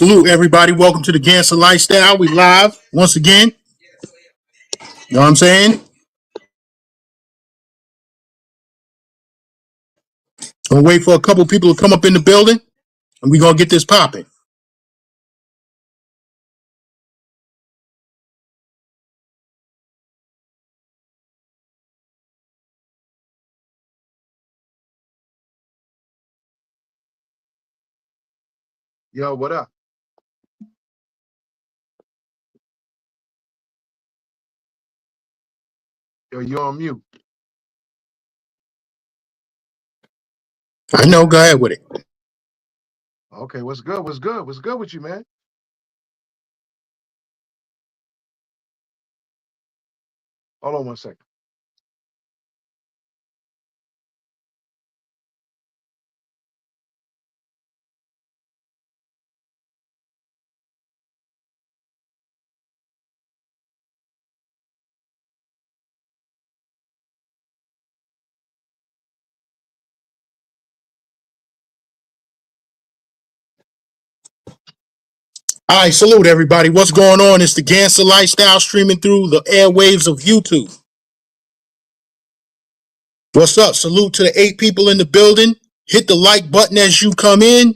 Salute everybody. Welcome to the Gangster Lifestyle. We live once again. You know what I'm saying? Gonna wait for a couple people to come up in the building and we're gonna get this popping. Yo, what up? Yo, you on mute. I know, go ahead with it. Okay, what's good? What's good? What's good with you, man? Hold on one second. All right, salute everybody. What's going on? It's the Gangster Lifestyle streaming through the airwaves of YouTube. What's up? Salute to the 8 people in the building. Hit the like button as you come in.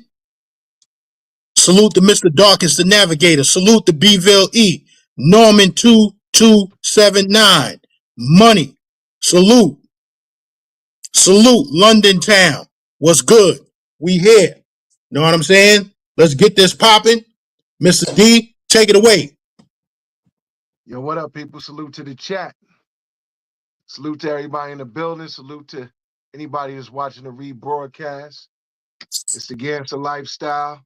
Salute to Mr. Darkest, the Navigator. Salute to Bville E. Norman 2279. Money. Salute. Salute London Town. What's good? We here. Know what I'm saying? Let's get this popping. Mr. D, take it away. Yo, what up, people? Salute to the chat. Salute to everybody in the building. Salute to anybody that's watching the rebroadcast. It's the Gangster Lifestyle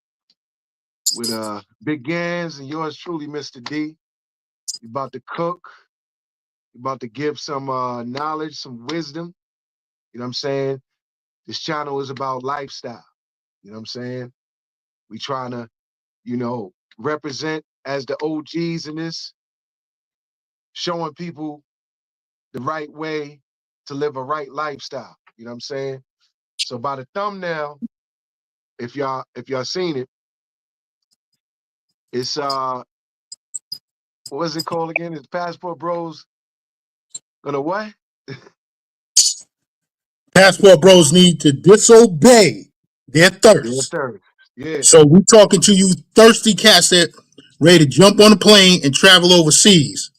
with Big Gans and yours truly, Mr. D. You about to cook. You about to give some knowledge, some wisdom. You know what I'm saying? This channel is about lifestyle. You know what I'm saying? We trying to, represent as the OGs in this, showing people the right way to live a right lifestyle. You know what I'm saying? So by the thumbnail, if y'all seen it, it's what's it called again? It's Passport Bros gonna what? Passport Bros need to disobey their Yeah, thirst. third. Yeah, So we talking to you thirsty cats that ready to jump on a plane and travel overseas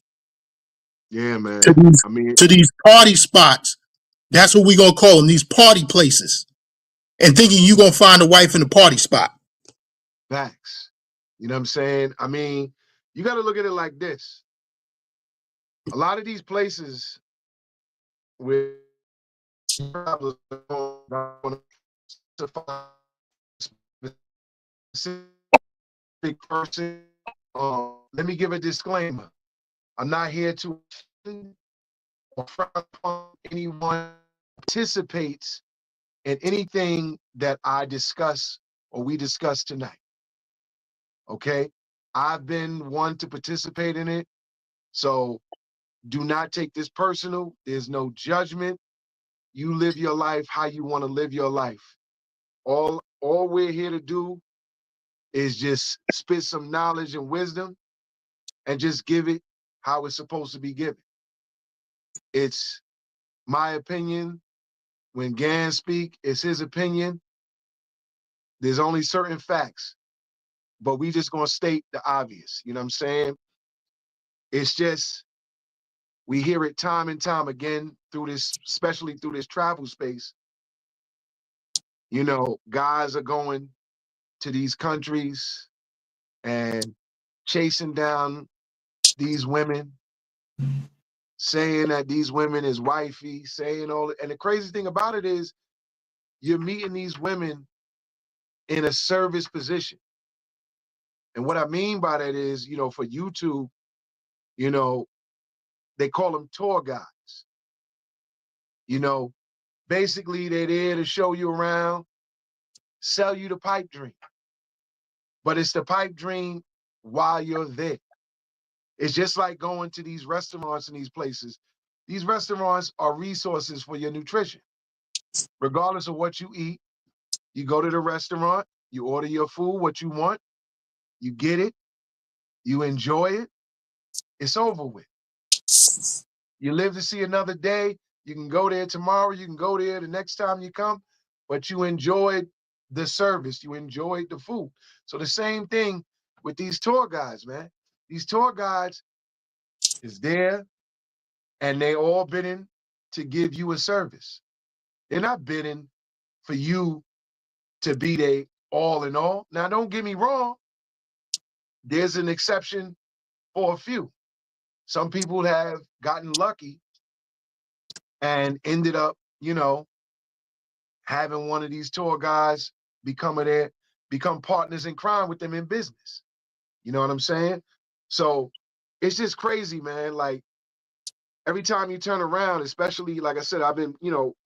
yeah, to man. these I mean, to these party spots. That's what we gonna call them, these party places. And thinking you gonna find a wife in a party spot. facts. You know what I'm saying? I mean, you got to look at it like this. A lot of these places where travelers to find a specific person. Let me give a disclaimer. I'm not here to or front upon anyone who participates in anything that I discuss or we discuss tonight. Okay? I've been one to participate in it. So do not take this personal. There's no judgment. You live your life how you want to live your life. All we're here to do is just spit some knowledge and wisdom and just give it how it's supposed to be given. It's my opinion. When Gan speak, it's his opinion. There's only certain facts, but we just gonna state the obvious. You know what I'm saying? It's just we hear it time and time again through this, especially through this travel space. Guys are going to these countries and chasing down these women, saying that these women is wifey, saying all. And the crazy thing about it is, you're meeting these women in a service position. And what I mean by that is, for YouTube, you know, they call them tour guides. Basically they're there to show you around, sell you the pipe dream. But it's the pipe dream while you're there. It's just like going to these restaurants and these places. These restaurants are resources for your nutrition. Regardless of what you eat, you go to the restaurant, you order your food, what you want, you get it, you enjoy it, it's over with. You live to see another day. You can go there tomorrow. You can go there the next time you come, but you enjoyed the service. You enjoyed the food. So the same thing with these tour guides, man. These tour guides is there, and they all bidding to give you a service. They're not bidding for you to be their all in all. Now, don't get me wrong. There's an exception for a few. Some people have gotten lucky and ended up, having one of these tour guides become partners in crime with them in business. You know what I'm saying? So it's just crazy, man. Like every time you turn around, especially like I said, I've been,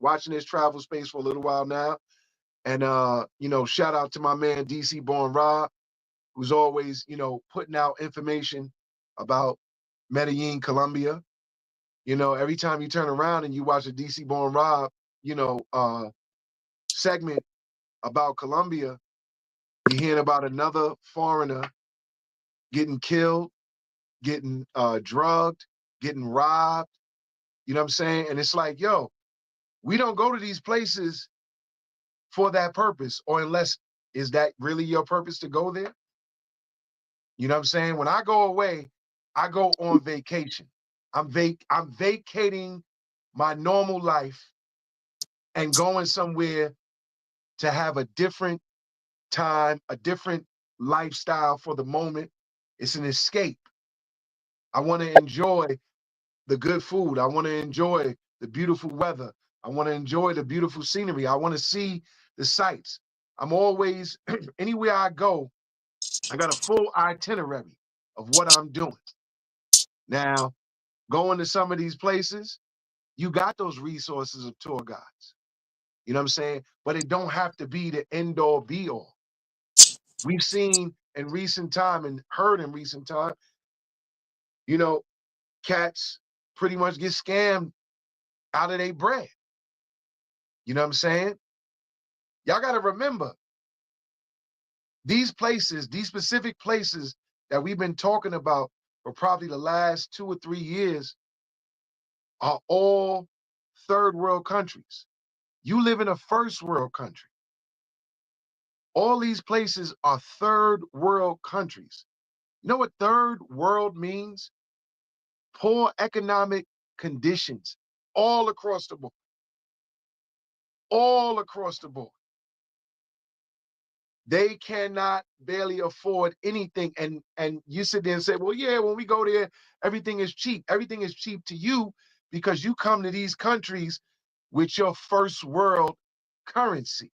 watching this travel space for a little while now. And shout out to my man DC Born Rob, who's always, putting out information about Medellin, Colombia. Every time you turn around and you watch a DC Born Rob, segment about Colombia, you're hearing about another foreigner getting killed, getting drugged, getting robbed. You know what I'm saying? And it's like, yo, we don't go to these places for that purpose, or unless, is that really your purpose to go there? You know what I'm saying? When I go away, I go on vacation. I'm vacating my normal life and going somewhere to have a different time, a different lifestyle for the moment. It's an escape. I want to enjoy the good food. I want to enjoy the beautiful weather. I want to enjoy the beautiful scenery. I want to see the sights. I'm always, anywhere I go, I got a full itinerary of what I'm doing. Now, going to some of these places, you got those resources of tour guides. You know what I'm saying? But it don't have to be the end all be all. We've seen in recent time and heard in recent time, cats pretty much get scammed out of their bread. You know what I'm saying? Y'all got to remember, these places, these specific places that we've been talking about for probably the last 2 or 3 years are all third world countries. You live in a first world country. All these places are third world countries. You know what third world means? Poor economic conditions all across the board. All across the board. They cannot barely afford anything. And you sit there and say, well, yeah, when we go there, everything is cheap. Everything is cheap to you because you come to these countries with your first world currency.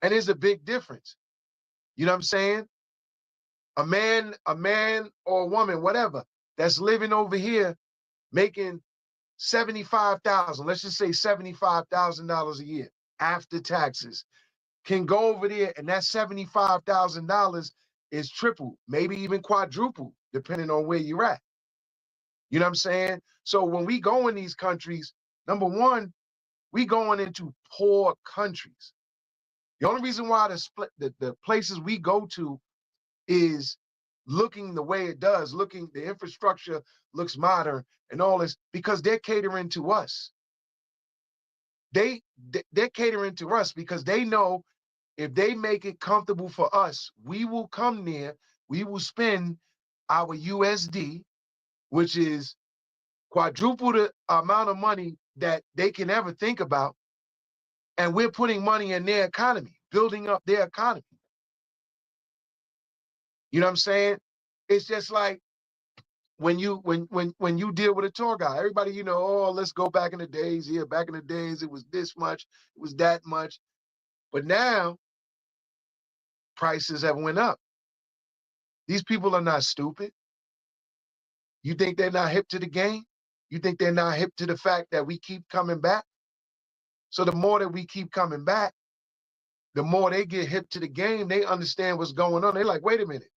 And there's a big difference. You know what I'm saying? A man or a woman, whatever, that's living over here making 75,000, let's just say $75,000 a year after taxes, can go over there and that $75,000 is triple, maybe even quadruple, depending on where you're at. You know what I'm saying? So when we go in these countries, number one, we going into poor countries. The only reason why the places we go to is looking the way it does, the infrastructure looks modern and all this, because they're catering to us. They're catering to us because they know if they make it comfortable for us, we will come there, we will spend our USD, which is quadruple the amount of money that they can ever think about, and we're putting money in their economy, building up their economy. You know what I'm saying? It's just like when you deal with a tour guide, everybody, oh, let's go back in the days. Yeah, back in the days, it was this much, it was that much. But now prices have went up. These people are not stupid. You think they're not hip to the game? You think they're not hip to the fact that we keep coming back? So the more that we keep coming back, the more they get hip to the game, they understand what's going on. They're like, wait a minute.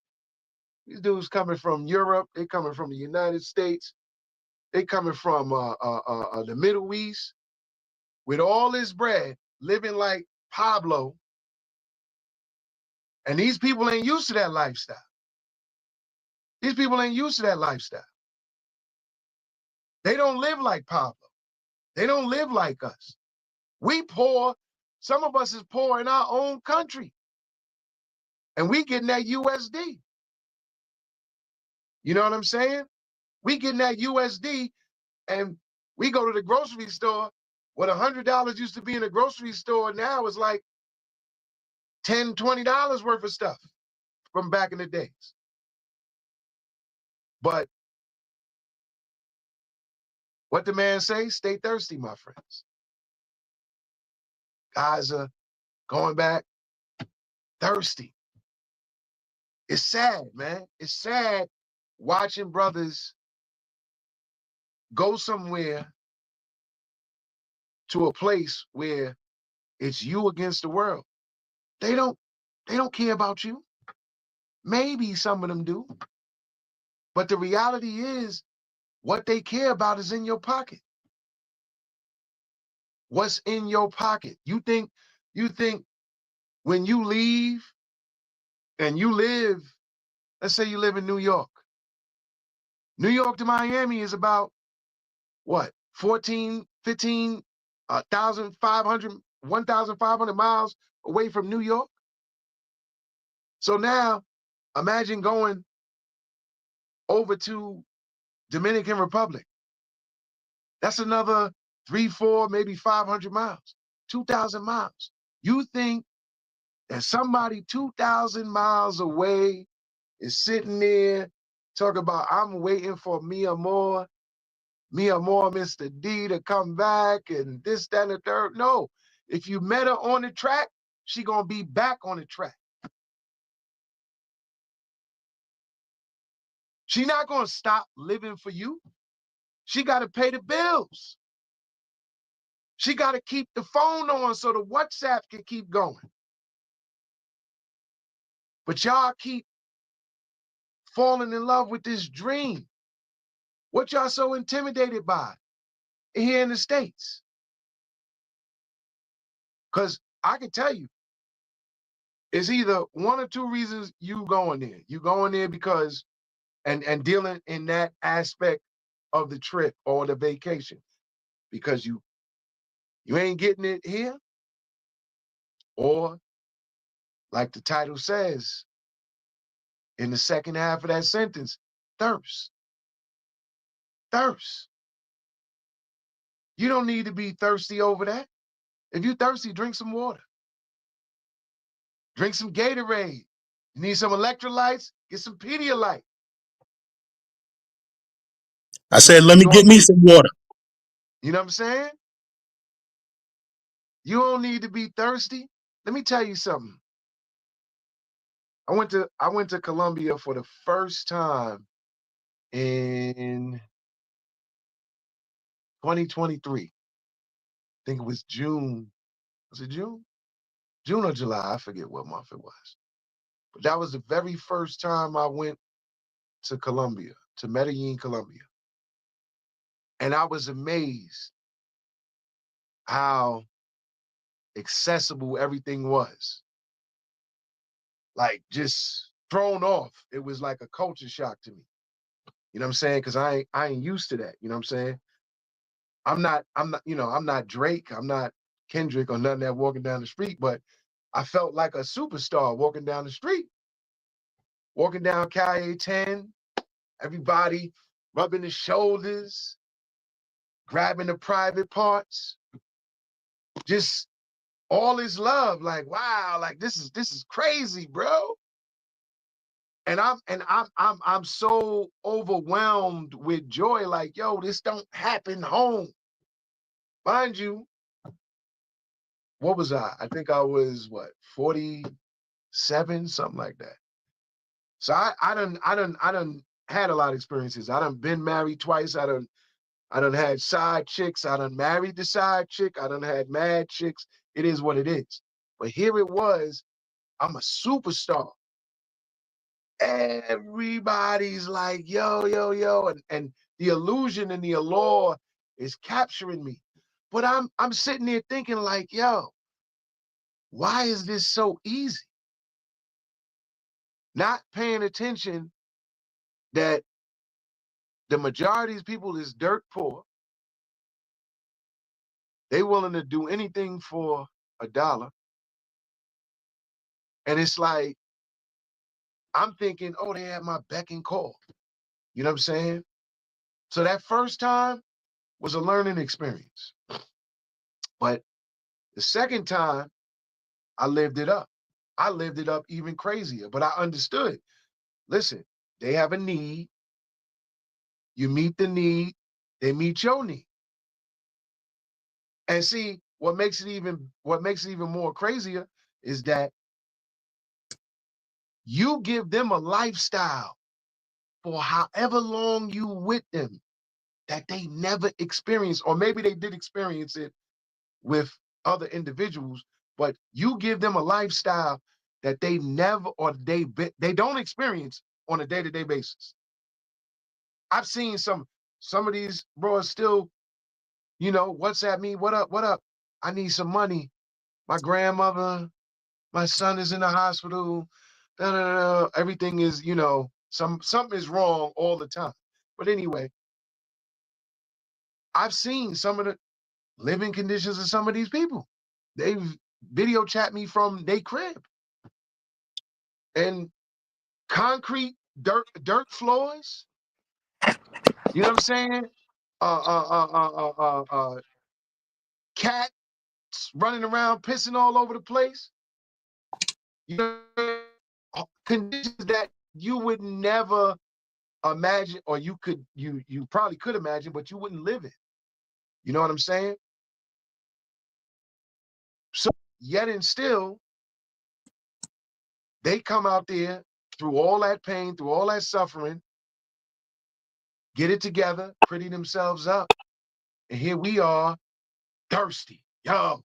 These dudes coming from Europe, they coming from the United States, they coming from the Middle East with all this bread, living like Pablo, And these people ain't used to that lifestyle. These people ain't used to that lifestyle. They don't live like Pablo. They don't live like us. We poor. Some of us is poor in our own country. And we getting that USD. You know what I'm saying? We getting that USD, and we go to the grocery store. What $100 used to be in a grocery store now is like $10, $20 worth of stuff from back in the days. But what the man say? Stay thirsty, my friends. Guys are going back thirsty. It's sad, man. It's sad watching brothers go somewhere to a place where it's you against the world. They don't care about you. Maybe some of them do. But the reality is what they care about is in your pocket. What's in your pocket? You think when you leave and you live, let's say you live in New York. New York to Miami is about what? 14, 15, 1,500, 1,500 miles away from New York. So now imagine going over to Dominican Republic. That's another 3, 4, maybe 500 miles, 2,000 miles. You think that somebody 2,000 miles away is sitting there talking about, I'm waiting for me or more, Mr. D to come back and this, that, and the third. No, if you met her on the track, she gonna be back on the track. She not gonna stop living for you. She gotta pay the bills. She gotta keep the phone on so the WhatsApp can keep going. But y'all keep falling in love with this dream. What y'all so intimidated by here in the States? Because I can tell you, it's either one or two reasons you going there. You going there because, and dealing in that aspect of the trip or the vacation, because you ain't getting it here, or like the title says in the second half of that sentence, thirst. Thirst. You don't need to be thirsty over that. If you're thirsty, drink some water. Drink some Gatorade. You need some electrolytes? Get some Pedialyte. I said, let me You get me some water. know what I'm saying? You don't need to be thirsty. Let me tell you something. I went to Colombia for the first time in 2023. I think it was June. Was it June? June or July? I forget what month it was. But that was the very first time I went to Colombia, to Medellin, Colombia. And I was amazed how accessible everything was. Like just thrown off. It was like a culture shock to me. You know what I'm saying? Because I ain't used to that. You know what I'm saying? I'm not, I'm not Drake, I'm not Kendrick or none of that walking down the street, but I felt like a superstar walking down the street. Walking down Cali 10, everybody rubbing the shoulders, grabbing the private parts. Just all is love. Like, wow, like this is crazy, bro. And I'm so overwhelmed with joy. Like, yo, this don't happen home. Mind you, what was I? I think I was what, 47, something like that. So I done had a lot of experiences. I done been married twice. I done had side chicks. I done married the side chick. I done had mad chicks. It is what it is. But here it was, I'm a superstar. Everybody's like, yo, yo, yo. And the illusion and the allure is capturing me. But I'm sitting there thinking like, yo, why is this so easy? not paying attention that the majority of people is dirt poor. They willing to do anything for $1. And it's like, I'm thinking, oh, they had my beck and call. You know what I'm saying? So that first time was a learning experience. But the second time, I lived it up. I lived it up even crazier, but I understood. Listen, they have a need. You meet the need, they meet your need. And see, what makes it even more crazier is that you give them a lifestyle for however long you with them that they never experienced, or maybe they did experience it with other individuals, but you give them a lifestyle that they never, or they don't experience on a day-to-day basis. I've seen some of these bros still, WhatsApp me, what up? I need some money. My grandmother, my son is in the hospital. Da, da, da. Everything is, something is wrong all the time. But anyway, I've seen some of the living conditions of some of these people. They've video chat me from their crib. And concrete dirt floors. You know what I'm saying? Cats running around pissing all over the place. You know, conditions that you would never imagine, or you probably could imagine, but you wouldn't live it. You know what I'm saying? So yet and still, they come out there through all that pain, through all that suffering, get it together, pretty themselves up, and here we are, thirsty. Yo,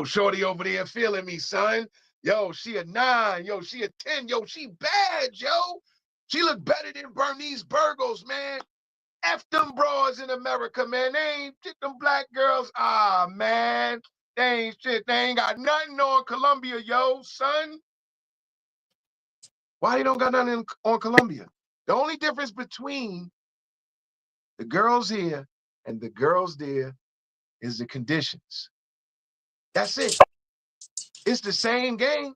shorty over there feeling me, son. Yo, she a 9. Yo, she a 10. Yo, she bad, yo. She look better than Bernice Burgos, man. F them bras in America, man. They ain't shit, them black girls. Ah, man. They ain't shit. They ain't got nothing on Colombia, yo, son. Why they don't got nothing on Colombia? The only difference between the girls here and the girls there is the conditions. That's it. It's the same game.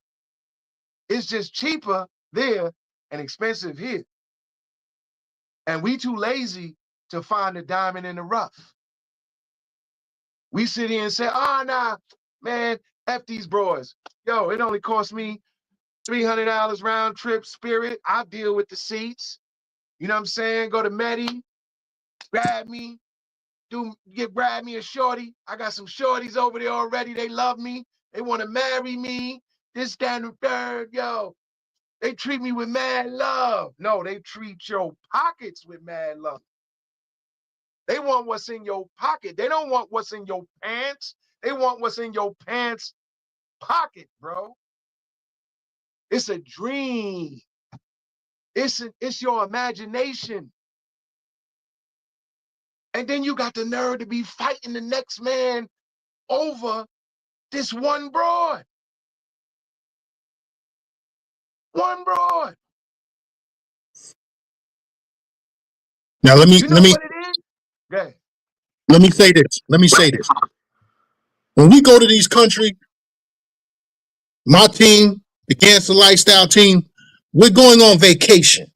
It's just cheaper there and expensive here. And we too lazy to find the diamond in the rough. We sit here and say, nah, man, F these bros. Yo, it only cost me $300 round trip Spirit. I'll deal with the seats. You know what I'm saying? Go to Medi, grab me a shorty. I got some shorties over there already. They love me. They want to marry me. This, that, and the third. Yo, they treat me with mad love. No, they treat your pockets with mad love. They want what's in your pocket. They don't want what's in your pants. They want what's in your pants pocket, bro. It's a dream. It's your imagination. And then you got the nerve to be fighting the next man over this one broad. One broad. Now let me You know what it is? Okay. Let me say this. When we go to these countries, my team, the Gangster Lifestyle team, we're going on vacation.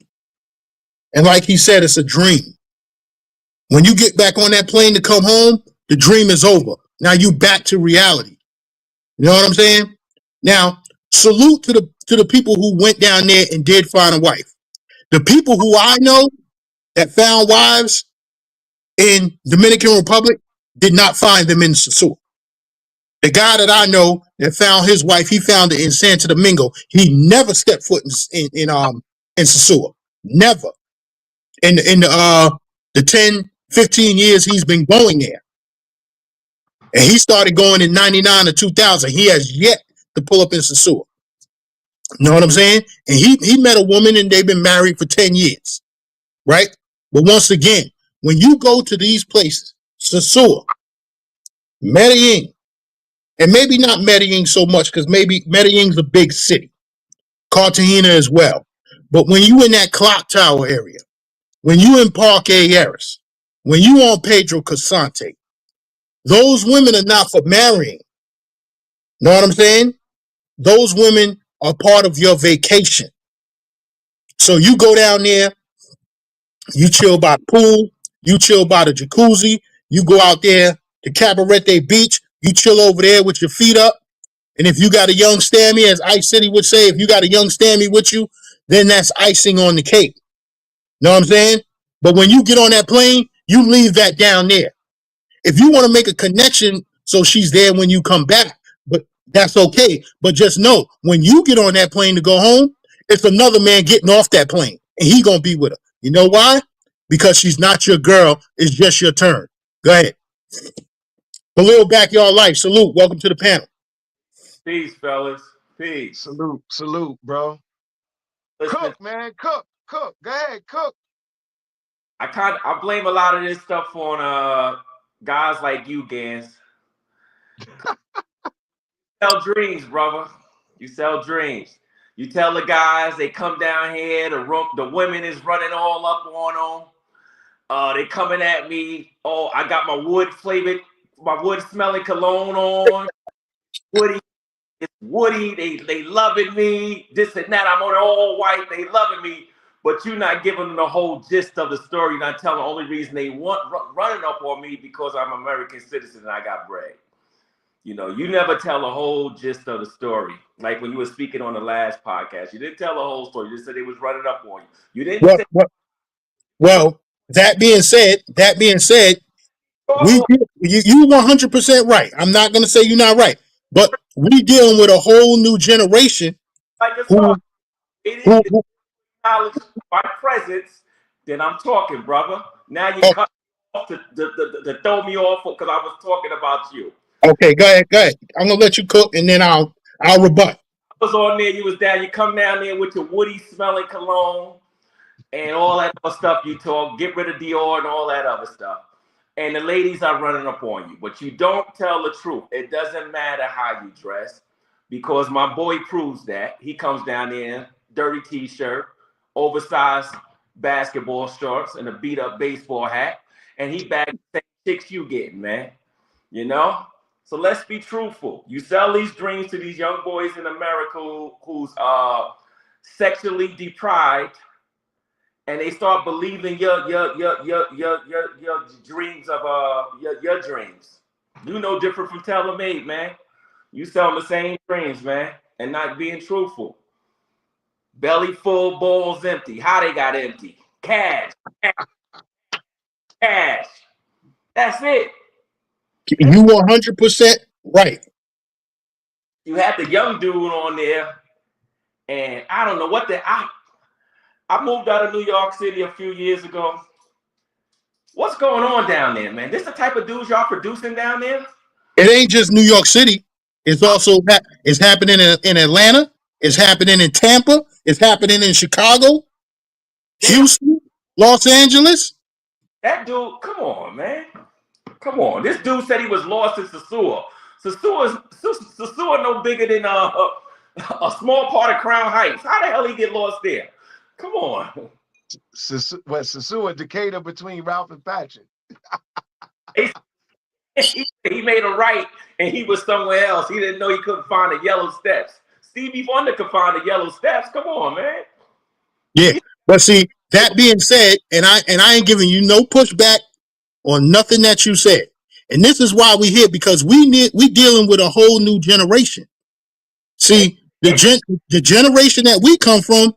And like he said, it's a dream. When you get back on that plane to come home, the dream is over. Now you back to reality. You know what I'm saying? Now, salute to the people who went down there and did find a wife. The people who I know that found wives in Dominican Republic did not find them in Sosúa. The guy that I know that found his wife, he found it in Santo Domingo. He never stepped foot in Sosúa. Never. In the 10, 15 years he's been going there. And he started going in 99 or 2000. He has yet to pull up in Sosúa. You know what I'm saying? And he met a woman and they've been married for 10 years. Right? But once again, when you go to these places, Sosúa, Medellin, and maybe not Medellin so much because maybe Medellin's a big city. Cartagena as well. But when you in that clock tower area, when you in Parque Aries, when you on Pedro Casante, those women are not for marrying. Know what I'm saying? Those women are part of your vacation. So you go down there, you chill by the pool, you chill by the jacuzzi, you go out there to Cabarete Beach, you chill over there with your feet up. And if you got a young Stammy, as Ice City would say, if you got a young Stammy with you, then that's icing on the cake. Know what I'm saying? But when you get on that plane, you leave that down there. If you want to make a connection so she's there when you come back, but that's okay. But just know, when you get on that plane to go home, it's another man getting off that plane, and he gonna be with her. You know why? Because she's not your girl. It's just your turn. Go ahead. Khalil Backyard Life. Salute. Welcome to the panel. Peace, fellas. Peace. Salute, bro. Listen, Cook, man, cook. Go ahead, cook. I blame a lot of this stuff on guys like you, Gans. Sell dreams, brother. You sell dreams. You tell the guys they come down here, the women is running all up on them. They coming at me. Oh, I got my wood smelling cologne on. It's woody. They loving me. This and that. I'm on all white. They loving me. But you're not giving them the whole gist of the story. You're not telling the only reason they want running up on me because I'm an American citizen and I got bread. You know, you never tell the whole gist of the story. Like when you were speaking on the last podcast, you didn't tell the whole story. You just said they was running up on you. You didn't say. Well, that being said, you 100% right. I'm not gonna say you're not right, but we dealing with a whole new generation Like it's who, hard. It is knowledge by presence. Then I'm talking, brother. Now you cut off to throw me off because I was talking about you. Okay, go ahead. I'm gonna let you cook, and then I'll rebut. I was on there. You was down. You come down there with your woody smelling cologne and all that other stuff. You talk. Get rid of Dior and all that other stuff. And the ladies are running up on you, but you don't tell the truth. It doesn't matter how you dress, because my boy proves that. He comes down there, dirty t-shirt, oversized basketball shorts, and a beat-up baseball hat, and he bags the same chicks you getting, man. You know? So let's be truthful. You sell these dreams to these young boys in America who's sexually deprived, and they start believing your dreams of your dreams. You no different from TaylorMade, man. You sell the same dreams, man, and not being truthful. Belly full, balls empty. How they got empty? Cash. That's it. You 100% right. You had the young dude on there, and I don't know what I moved out of New York City a few years ago. What's going on down there, man? This the type of dudes y'all producing down there? It ain't just New York City. It's also it's happening in Atlanta. It's happening in Tampa. It's happening in Chicago, Houston, Los Angeles. That dude, come on, man. Come on. This dude said he was lost in Sosua. Sosua no bigger than a small part of Crown Heights. How the hell he get lost there? Come on. Sosua, Decatur between Ralph and Patrick. He made a right and he was somewhere else. He didn't know he couldn't find the yellow steps. Stevie Wonder could find the yellow steps. Come on, man. Yeah, but see, that being said, and I ain't giving you no pushback on nothing that you said. And this is why we here, because we dealing with a whole new generation. See, the generation that we come from,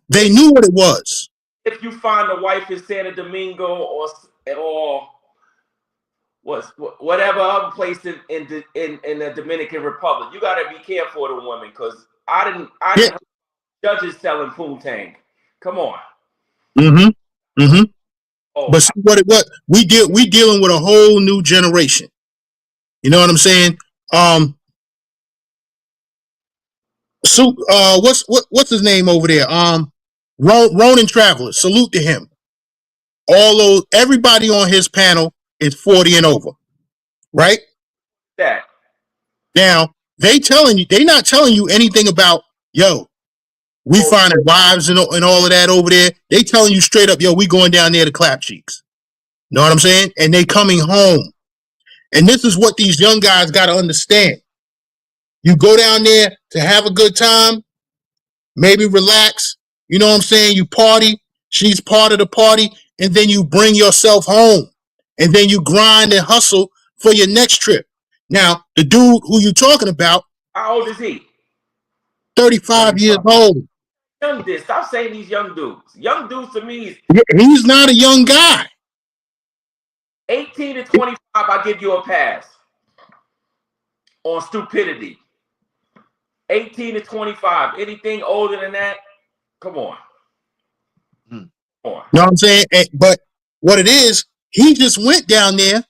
they knew what it was. If you find a wife in Santo Domingo or whatever other place in the Dominican Republic, you gotta be careful of the women, because I didn't hear judges selling poontang. Come on. Oh, but see what we dealing with a whole new generation. You know what I'm saying? So what's his name over there? Ronin Traveler. Salute to him. Everybody on his panel is 40 and over, right? That now they not telling you anything about yo, we finding wives and all of that over there. They telling you straight up, yo, we going down there to clap cheeks. Know what I'm saying? And they coming home. And this is what these young guys got to understand. You go down there to have a good time, maybe relax. You know what I'm saying? You party. She's part of the party. And then you bring yourself home. And then you grind and hustle for your next trip. Now, the dude who you talking about, How old is he? 35 years old. Young dude. Stop saying these young dudes. Young dudes to me is He's not a young guy. 18 to 25, I'll give you a pass on stupidity. 18 to 25. Anything older than that, come on. Come on. You know what I'm saying? But what it is, he just went down there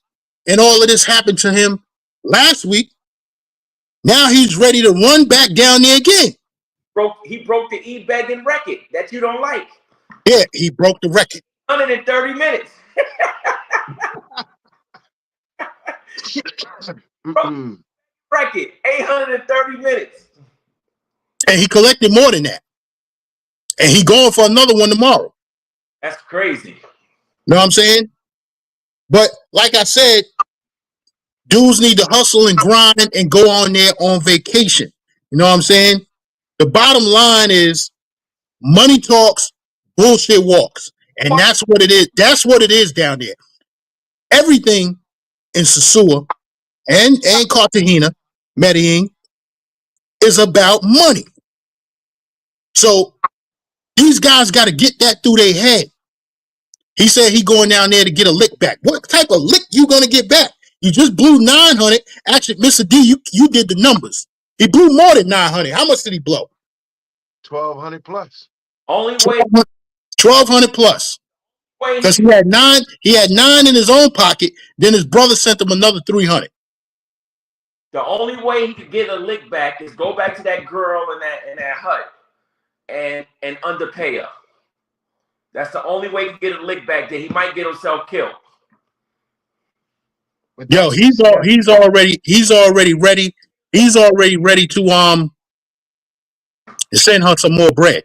and all of this happened to him last week. Now he's ready to run back down there again. He broke the e-begging record that you don't like. Yeah, he broke the record. 130 minutes. Record, 830 minutes. And he collected more than that. And he going for another one tomorrow. That's crazy. Know what I'm saying? But like I said, dudes need to hustle and grind and go on there on vacation. You know what I'm saying? The bottom line is money talks, bullshit walks. And that's what it is. That's what it is down there. Everything in Sosua and Cartagena, Medellin, is about money. So these guys got to get that through their head. He said he going down there to get a lick back. What type of lick you going to get back? You just blew 900. Actually, Mr. D, you did the numbers. He blew more than 900. How much did he blow? 1,200 plus. Only way 1,200 plus. Because he had nine in his own pocket. Then his brother sent him another 300. The only way he could get a lick back is go back to that girl in that hut and underpay her. That's the only way he can get a lick back. That he might get himself killed. Yo, he's already ready. He's already ready to send her some more bread.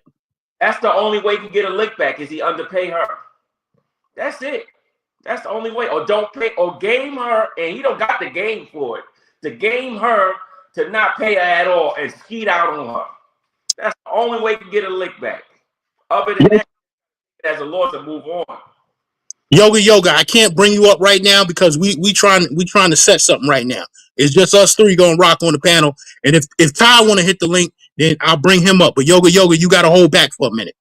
That's the only way he can get a lick back is he underpay her. That's it. That's the only way. Or don't pay or game her, and he don't got the game for it. To game her to not pay her at all and skeet out on her. That's the only way he can get a lick back. Other than that, as a law to move on. Yoga, I can't bring you up right now because we trying to set something right now. It's just us three gonna rock on the panel. And if Ty want to hit the link, then I'll bring him up. But Yoga, you got to hold back for a minute.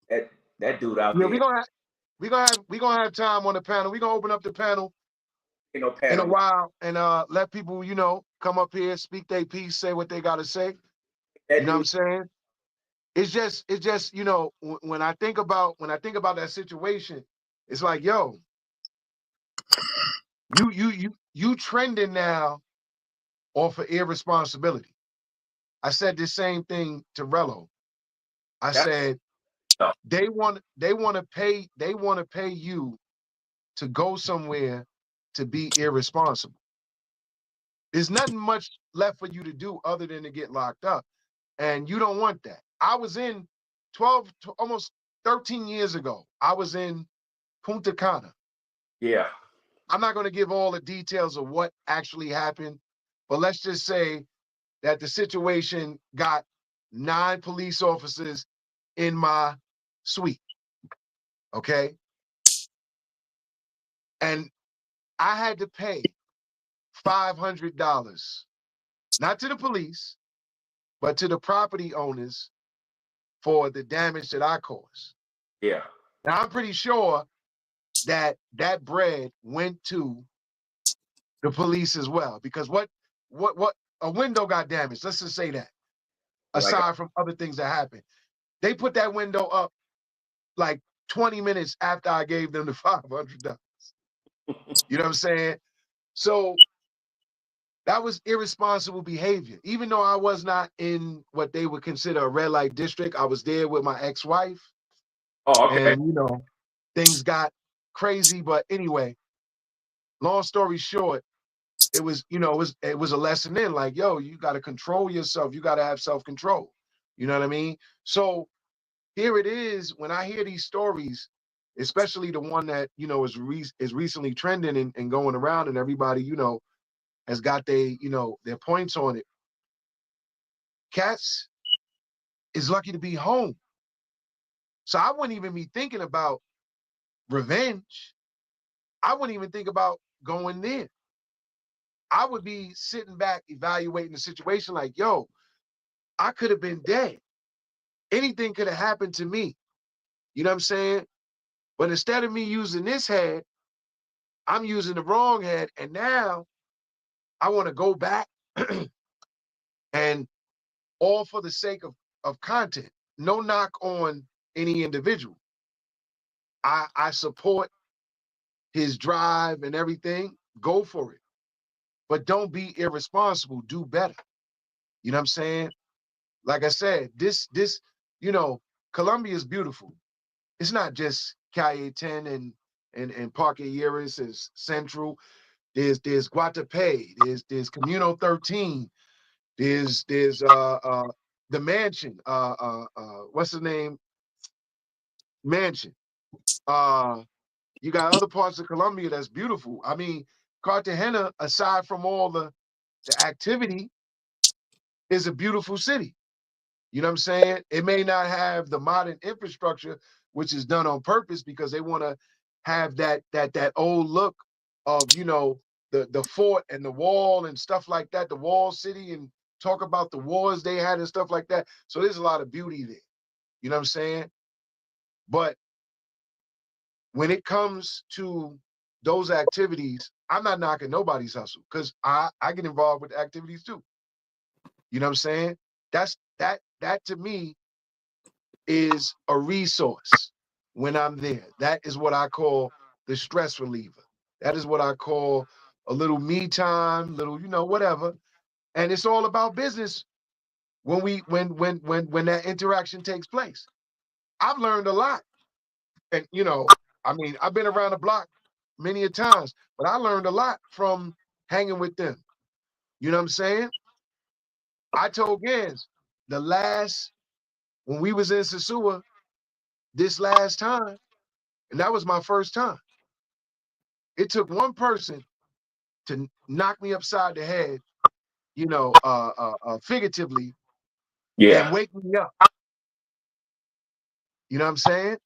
That dude out there. We gonna have time on the panel. We gonna open up the panel in a while and let people come up here, speak their piece, say what they gotta say. You know what I'm saying? It's just when I think about that situation, it's like, yo, you trending now off of irresponsibility. I said the same thing to Rello. I said they want to pay you to go somewhere to be irresponsible. There's nothing much left for you to do other than to get locked up. And you don't want that. I was in 12, almost 13 years ago. I was in Punta Cana. Yeah. I'm not going to give all the details of what actually happened, but let's just say that the situation got 9 police officers in my suite. Okay. And I had to pay $500, not to the police, but to the property owners for the damage that I caused. Yeah. Now I'm pretty sure that bread went to the police as well, because what a window got damaged. Let's just say that. Aside from other things that happened, they put that window up like 20 minutes after I gave them the $500. You know what I'm saying? So that was irresponsible behavior. Even though I was not in what they would consider a red light district, I was there with my ex-wife. Oh, okay. And things got crazy. But anyway, long story short, it was, it was a lesson in like, yo, you got to control yourself. You got to have self-control. You know what I mean? So here it is. When I hear these stories, especially the one that is recently trending and going around, and everybody has got their points on it. Cats is lucky to be home. So I wouldn't even be thinking about revenge. I wouldn't even think about going there. I would be sitting back evaluating the situation like, yo, I could have been dead. Anything could have happened to me. You know what I'm saying? But instead of me using this head, I'm using the wrong head. And now I want to go back and all for the sake of content. No knock on any individual. I support his drive and everything. Go for it. But don't be irresponsible. Do better. You know what I'm saying? Like I said, this Colombia is beautiful. It's not just Calle 10 and Parque Yeris is Central. There's Guatapé. There's Communo 13. There's the mansion. What's the name? Mansion. You got other parts of Colombia that's beautiful. I mean, Cartagena, aside from all the activity, is a beautiful city. You know what I'm saying? It may not have the modern infrastructure, which is done on purpose because they want to have that old look of the fort and the wall and stuff like that, the wall city, and talk about the wars they had and stuff like that. So there's a lot of beauty there. You know what I'm saying? But when it comes to those activities, I'm not knocking nobody's hustle because I get involved with activities too. You know what I'm saying? That to me is a resource when I'm there. That is what I call the stress reliever. That is what I call a little me time, little, whatever. And it's all about business when that interaction takes place. I've learned a lot. And I mean, I've been around the block many a times, but I learned a lot from hanging with them. You know what I'm saying? I told Gans when we was in Sasua this last time, and that was my first time. It took one person to knock me upside the head, figuratively, and Yeah. wake me up. You know what I'm saying?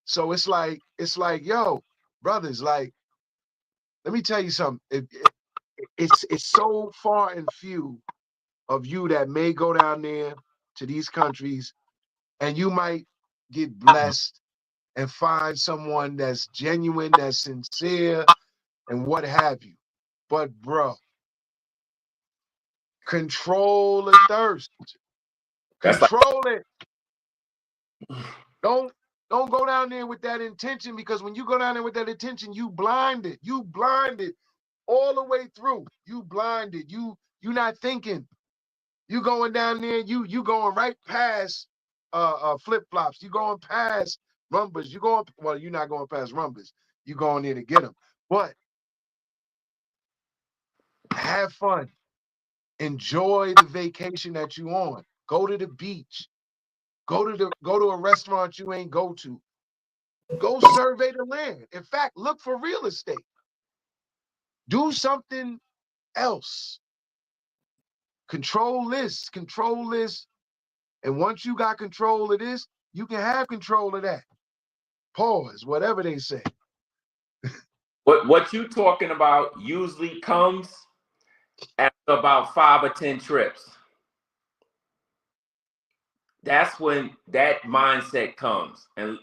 So it's like, yo, brothers, like, let me tell you something. It's so far and few of you that may go down there to these countries, and you might get blessed and find someone that's genuine, that's sincere, and what have you. But bro, control the thirst. That's like Control it. Don't go down there with that intention, because when you go down there with that intention, you blinded. You blinded all the way through. You blinded. You not thinking. You going down there, you going right past flip-flops. You going past rumbas. You're not going past rumbas. You going there to get them. But have fun. Enjoy the vacation that you on. Go to the beach. Go to a restaurant you ain't go to. Go survey the land. In fact, look for real estate. Do something else. Control this. Control this. And once you got control of this, you can have control of that. Pause, whatever they say. what you talking about usually comes after about 5 or 10 trips. That's when that mindset comes. And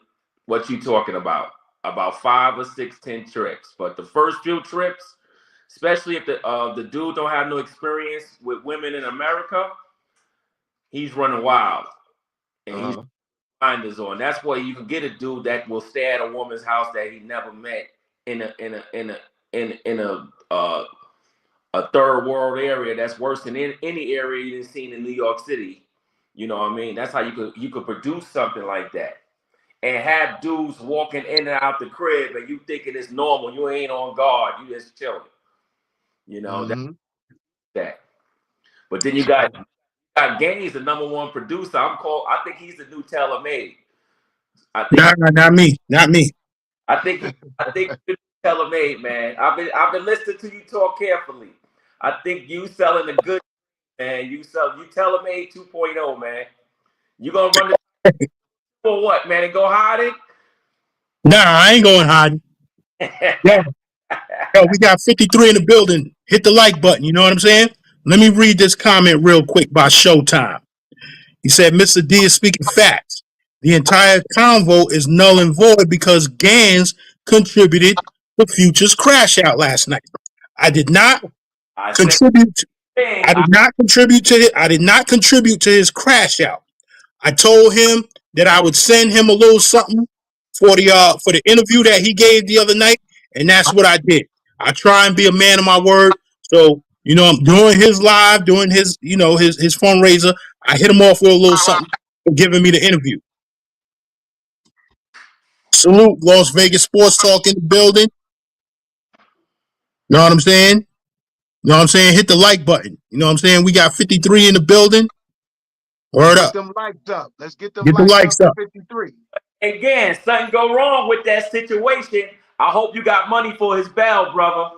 what you talking about 5 or 6, 10 trips. But the first few trips, especially if the dude don't have no experience with women in America, he's running wild. And he's blinders on. That's why you can get a dude that will stay at a woman's house that he never met in a third world area that's worse than any area you've seen in New York City. You know what I mean? That's how you could produce something like that. And have dudes walking in and out the crib and you thinking it's normal. You ain't on guard. You just chilling. You know, that's that. But then you got got Gaines, the #1 producer. I think he's the new Taylor Made. I think Not me. Not me. I think he's the new Taylor Made, man. I've been listening to you talk carefully. I think you selling the good, man. You Taylor Made 2.0, man. You gonna run the for what, man? And go hide it? Nah, I ain't going hiding. Yo, we got 53 in the building. Hit the like button. You know what I'm saying? Let me read this comment real quick by Showtime. He said, Mr. D is speaking facts. The entire convo is null and void because Gans contributed to Future's crash out last night. I did not contribute to his crash out. I told him that I would send him a little something for the interview that he gave the other night, and that's what I did. I try and be a man of my word. So, I'm doing his live, doing his, his fundraiser. I hit him off with a little something for giving me the interview. Salute, Las Vegas Sports Talk in the building. Know what I'm saying? Hit the like button. You know what I'm saying? We got 53 in the building. Word up. Get them likes up. Let's get them likes up. 53. Again, something go wrong with that situation. I hope you got money for his bail, brother.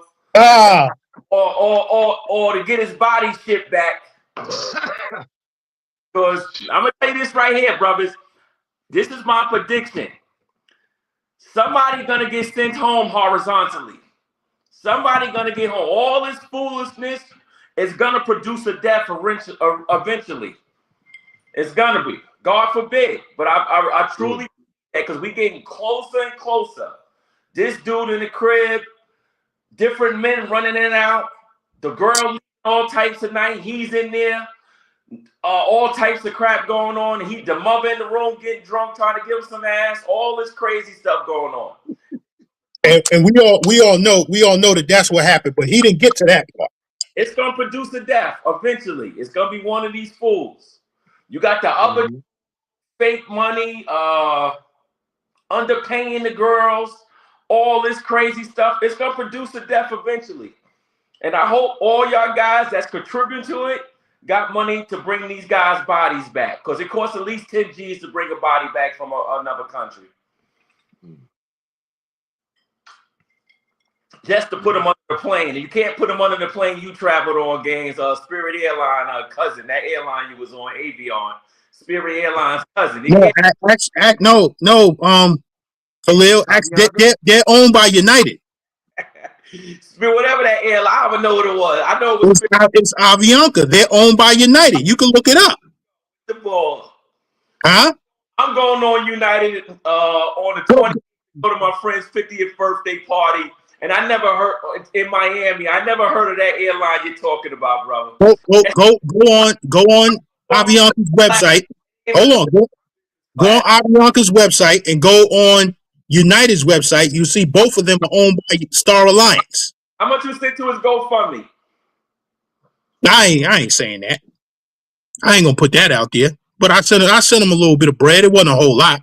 Or to get his body shipped back. Because I'm gonna tell you this right here, brothers. This is my prediction. Somebody gonna get sent home horizontally. Somebody gonna get home. All this foolishness is gonna produce a death eventually. It's gonna be. God forbid. But I truly, because we getting closer and closer. This dude in the crib, different men running in and out. The girl all types of night. He's in there. All types of crap going on. The mother in the room getting drunk, trying to give him some ass. All this crazy stuff going on. And we all know that that's what happened, but he didn't get to that part. It's gonna produce a death eventually. It's gonna be one of these fools. You got the other fake money, underpaying the girls, all this crazy stuff. It's gonna produce a death eventually. And I hope all y'all guys that's contributing to it got money to bring these guys' bodies back, because it costs at least 10 G's to bring a body back from another country. Just to put them under the plane. And you can't put them under the plane you traveled on, Gaines. Spirit Airline cousin, that airline you was on, Avion. Spirit Airlines cousin. Khalil, they're owned by United. Whatever that airline, I don't know what it was. I know it was it's Avianca. They're owned by United. You can look it up. The ball. Huh? I'm going on United on the 20th, go to my friend's 50th birthday party. And I never heard in Miami. I never heard of that airline you're talking about, brother. Go on Avianca's website. Hold on. Go on Avianca's website and go on United's website. You see both of them are owned by Star Alliance. How much you stick to his GoFundMe? I ain't saying that. I ain't gonna put that out there. But I sent him a little bit of bread. It wasn't a whole lot.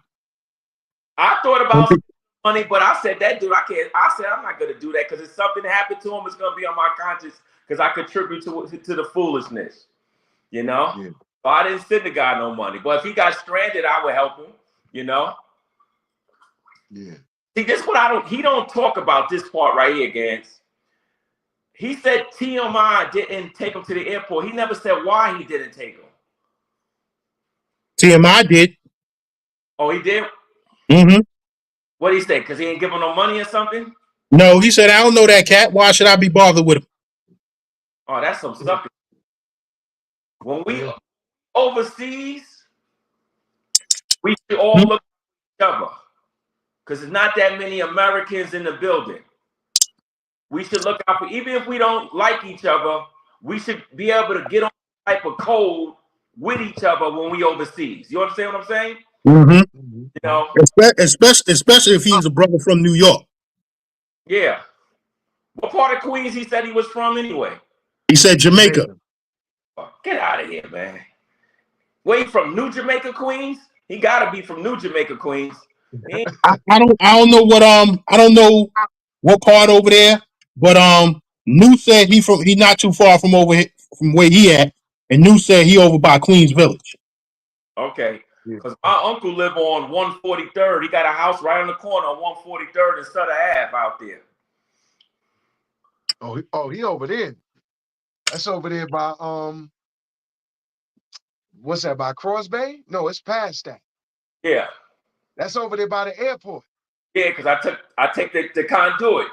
I thought about money, but I said that dude, I can't. I said I'm not gonna do that because if something happened to him, it's gonna be on my conscience because I contribute to the foolishness. You know? Yeah. So I didn't send the guy no money. But if he got stranded, I would help him, you know? Yeah. See, this what he don't talk about this part right here, Gans. He said TMI didn't take him to the airport. He never said why he didn't take him. TMI did. Oh, he did? Mm-hmm. What did he say? Because he ain't giving no money or something? No, he said, I don't know that cat. Why should I be bothered with him? Oh, that's some sucker. When we overseas, we should all look at each other. Because there's not that many Americans in the building. We should look out for, even if we don't like each other, we should be able to get on type of code with each other when we overseas. You understand what I'm saying? Mm-hmm. You know, especially if he's a brother from New York. Yeah. What part of Queens he said he was from anyway? He said Jamaica. Get out of here, man. Where he from? New Jamaica, Queens? He gotta be from New Jamaica, Queens. I don't know what part over there, but New said he not too far from over here, from where he at. And New said he over by Queens Village. Okay. Because my uncle live on 143rd. He got a house right on the corner on 143rd and Sutter Ave out there. Oh, he over there. That's over there by what's that, by Cross Bay? No, it's past that. Yeah. That's over there by the airport. Yeah, because I take the conduit.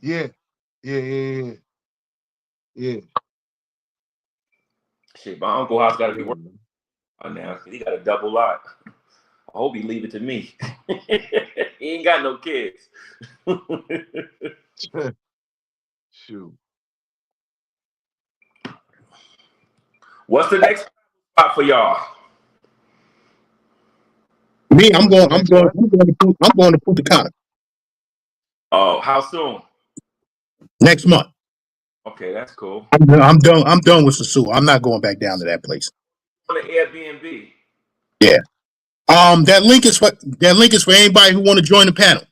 Yeah. Shit, my uncle house got to be working now because he got a double lot. I hope he leave it to me. He ain't got no kids. Shoot. What's the next spot for y'all? Me, I'm going to Punta Cana. Oh, how soon? Next month. Okay, that's cool. I'm done with Sasua. I'm not going back down to that place. On the Airbnb. Yeah. That link is for anybody who want to join the panel.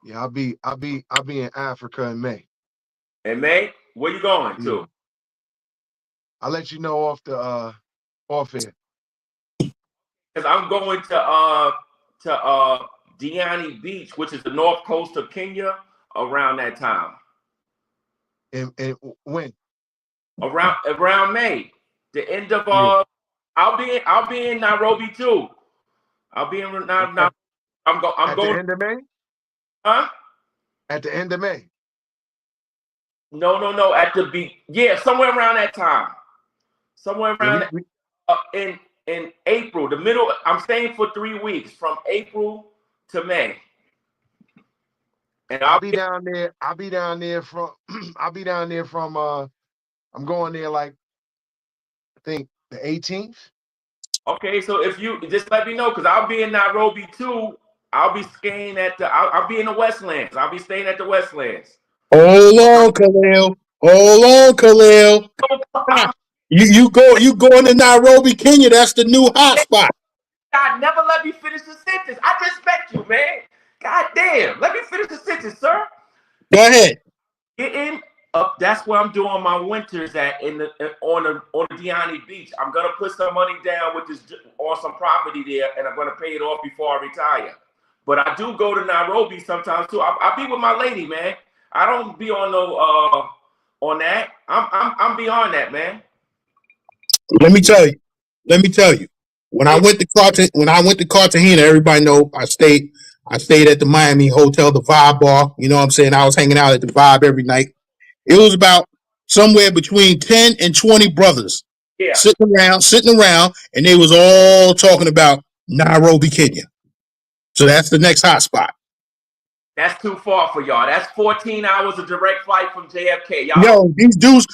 Yeah, I'll be in Africa in May. In May? Where you going to? I'll let you know off air. Because I'm going to Diani Beach, which is the north coast of Kenya, around that time. And when? Around May. The end of I'll be in Nairobi too. I'll be in Nairobi. I'm going at the end of May? Huh? At the end of May? No. Somewhere around that time. Somewhere around in April, the middle. I'm staying for 3 weeks from April to May. And I'll be down there. I'll be down there from I'm going there like I think the 18th. Okay, so if you just let me know, because I'll be in Nairobi too. I'll be staying I'll be in the Westlands. I'll be staying at the Westlands. Hold on, Khalil. You going to Nairobi, Kenya? That's the new hotspot. God, never let me finish the sentence. I respect you, man. God damn, let me finish the sentence, sir. Go ahead. Getting up. That's where I'm doing my winters at on the Diani Beach. I'm gonna put some money down with this on some property there, and I'm gonna pay it off before I retire. But I do go to Nairobi sometimes too. I be with my lady, man. I don't be on no on that. I'm beyond that, man. Let me tell you. When I went to Cartagena, everybody know I stayed at the Miami Hotel, the Vibe Bar. You know what I'm saying? I was hanging out at the Vibe every night. It was about somewhere between 10 and 20 brothers sitting around, and they was all talking about Nairobi, Kenya. So that's the next hot spot. That's too far for y'all. That's 14 hours of direct flight from JFK. Y'all. Yo, these dudes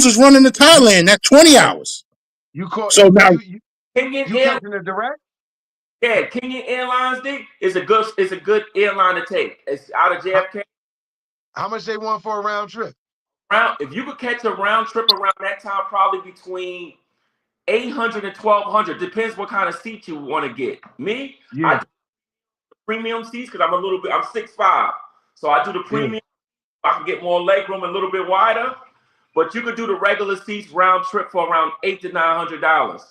is running to Thailand. That's 20 hours. You caught so now Kenyan you catching the direct? Yeah, Kenyan Airlines is a good airline to take. It's out of JFK. How much they want for a round trip? If you could catch a round trip around that time, probably between 800 and 1200. Depends what kind of seat you want to get. Me, I do premium seats because I'm 6'5", so I do the premium. I can get more leg room, a little bit wider. But you could do the regular seats round trip for around $800 to $900.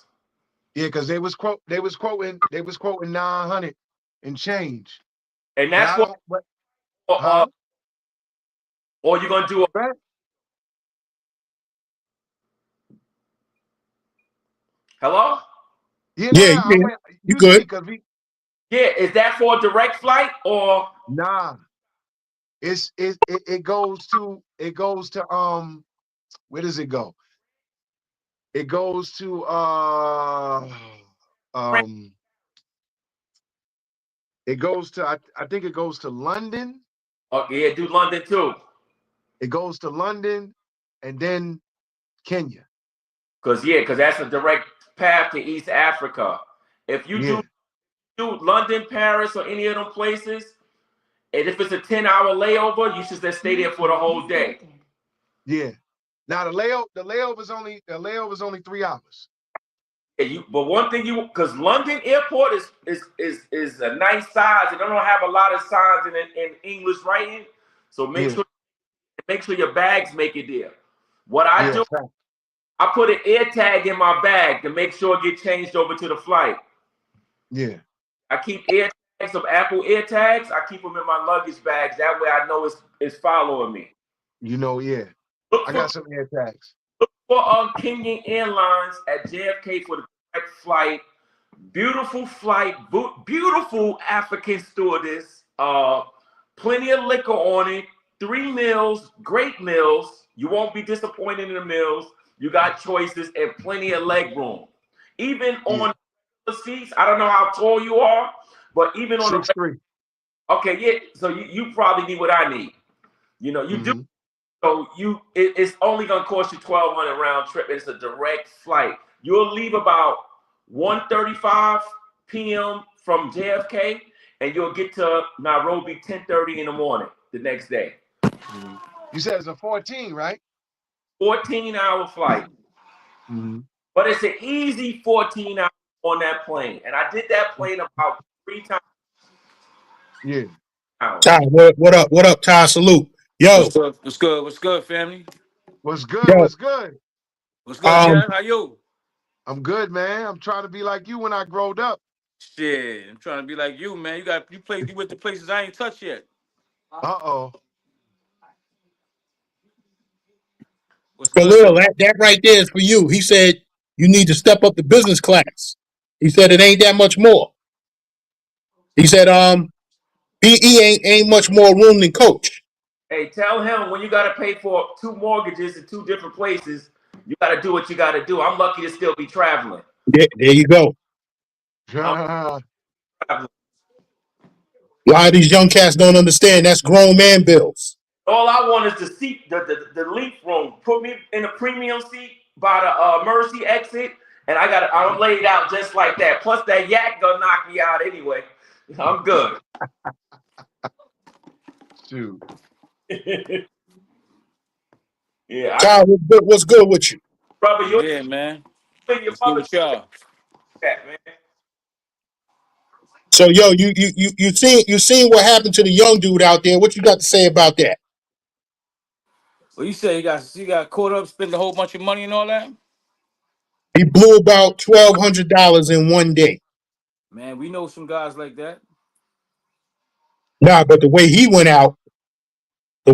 Yeah, because they was quoting 900 and change. And that's or you're gonna do a hello? Yeah, you good? Yeah, is that for a direct flight or nah? It goes to where does it go? It goes to it goes to I think it goes to London. Okay, yeah, do London too. It goes to London and then Kenya. Cause that's a direct path to East Africa. If you do London, Paris, or any of them places, and if it's a 10-hour layover, you should just stay there for the whole day. Yeah. Now the layover is only 3 hours. Yeah, but one thing because London Airport is a nice size. They don't have a lot of signs in English writing, so make sure your bags make it there. What I do, I put an air tag in my bag to make sure it get changed over to the flight. Yeah. I keep air tags of Apple air tags. I keep them in my luggage bags. That way I know it's following me. You know, yeah. Look I for, got some air tags. look for Kenyan Airlines at JFK for the correct flight. Beautiful flight, beautiful African stewardess. Plenty of liquor on it. 3 meals, great meals. You won't be disappointed in the meals. You got choices and plenty of leg room. Even on the seats, I don't know how tall you are, but even on 6'3". Okay, yeah. So you probably need what I need. You know, you do. So it's only gonna cost you $1,200 round trip. It's a direct flight. You'll leave about 1:35 p.m. from JFK, and you'll get to Nairobi 10:30 in the morning the next day. You said it's a 14, right? 14-hour flight. But it's an easy 14 hours on that plane. And I did that plane about 3 times. Yeah. Ty, what up? What up, Ty? Salute. Yo. What's good? What's good? What's good, family? What's good? Yo. What's good? What's good, Dad? How you? I'm good, man. I'm trying to be like you when I growed up. Shit, I'm trying to be like you, man. You went to places I ain't touched yet. Uh-oh. What's Khalil, good? that right there is for you. He said you need to step up the business class. He said it ain't that much more. He said PE ain't much more room than coach. Hey, tell him when you got to pay for 2 mortgages in 2 different places, you got to do what you got to do. I'm lucky to still be traveling. There you go. A lot of these young cats don't understand that's grown man bills. All I want is the seat, the leaf room. Put me in a premium seat by the Mercy exit, and I'm laid out just like that. Plus that yak gonna knock me out anyway. I'm good. Shoot. Yeah, Ty, what's good with you? brother, Yeah, man. your Let's get mother with y'all. that, man. So yo, you seen what happened to the young dude out there? What you got to say about that? Well, you say you got caught up, spending a whole bunch of money and all that? He blew about $1,200 in one day. Man, we know some guys like that. Nah, but the way he went out, he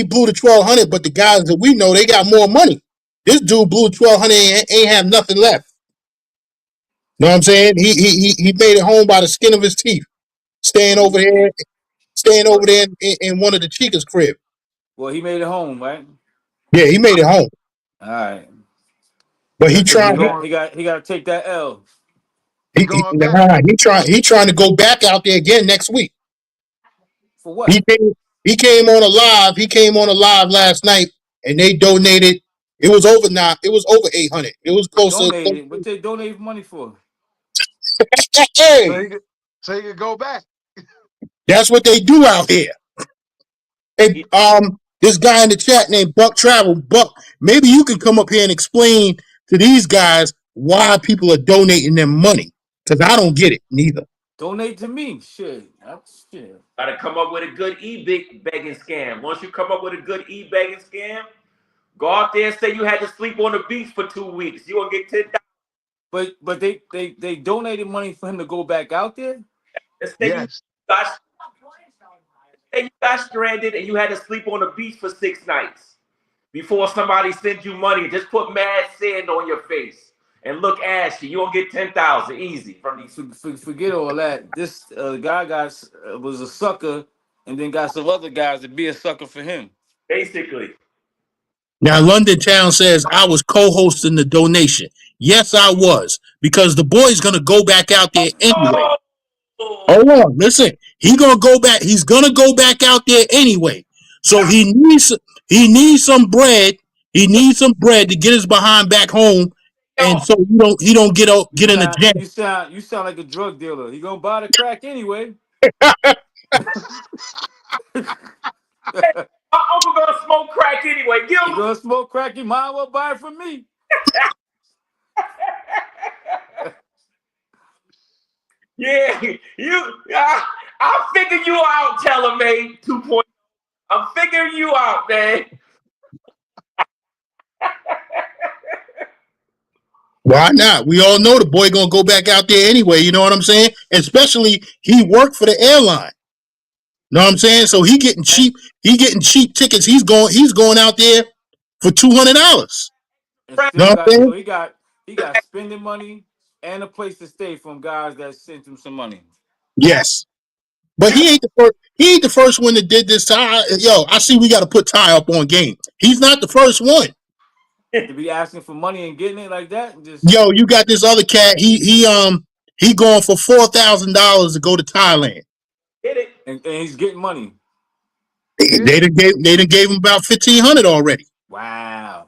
blew the 1,200. But the guys that we know, they got more money. This dude blew 1,200 and ain't have nothing left. Know what I'm saying? He made it home by the skin of his teeth, staying over there in one of the Chica's crib. Well, he made it home, right? Yeah, he made it home. All right. But Yeah, he so trying He got to take that L. he going back. he trying to go back out there again next week. For what? He came on a live. He came on a live last night, and they donated. It was over now. It was over 800. It was close Donated. What they donate money for? Hey, So he could go back. that's what they do out here. Hey, this guy in the chat named Buck Travel. Buck, maybe you can come up here and explain to these guys why people are donating them money, because I don't get it neither. Donate to me. Shit. That's shit. Gotta come up with a good e-begging scam. Once you come up with a good e-begging scam, go out there and say you had to sleep on the beach for 2 weeks. You gonna get $10,000. But they donated money for him to go back out there? Let's say Yes. you got stranded and you had to sleep on the beach for 6 nights before somebody sent you money. Just put mad sand on your face and look ashy. You gonna get 10,000 easy from these. Forget all that. This guy was a sucker, and then got some other guys to be a sucker for him. Basically. Now, London Town says I was co-hosting the donation. Yes, I was, because the boy's gonna go back out there anyway. Hold on, listen. He's gonna go back. He's gonna go back out there anyway. So he needs some bread. He needs some bread to get his behind back home, and so he don't get in the jam. You sound like a drug dealer. He gonna buy the crack anyway. My uncle gonna smoke crack anyway. He gonna smoke crack. You might as well buy it from me. Yeah, I'll figure you out, Tellermade 2.0. I'm figuring you out, man. Why not? We all know the boy gonna go back out there anyway. You know what I'm saying? Especially he worked for the airline. Know what I'm saying? So he getting cheap. He getting cheap tickets. He's going out there for $200. And Know still what I'm got, saying? he got spending money and a place to stay from guys that sent him some money. Yes. But he ain't the first. He ain't the first one that did this. Yo, I see. We got to put Ty up on game. He's not the first one. To be asking for money and getting it like that, and just Yo, you got this other cat. He going for $4,000 to go to Thailand. Get it? and he's getting money. They done gave him about 1,500 already. Wow.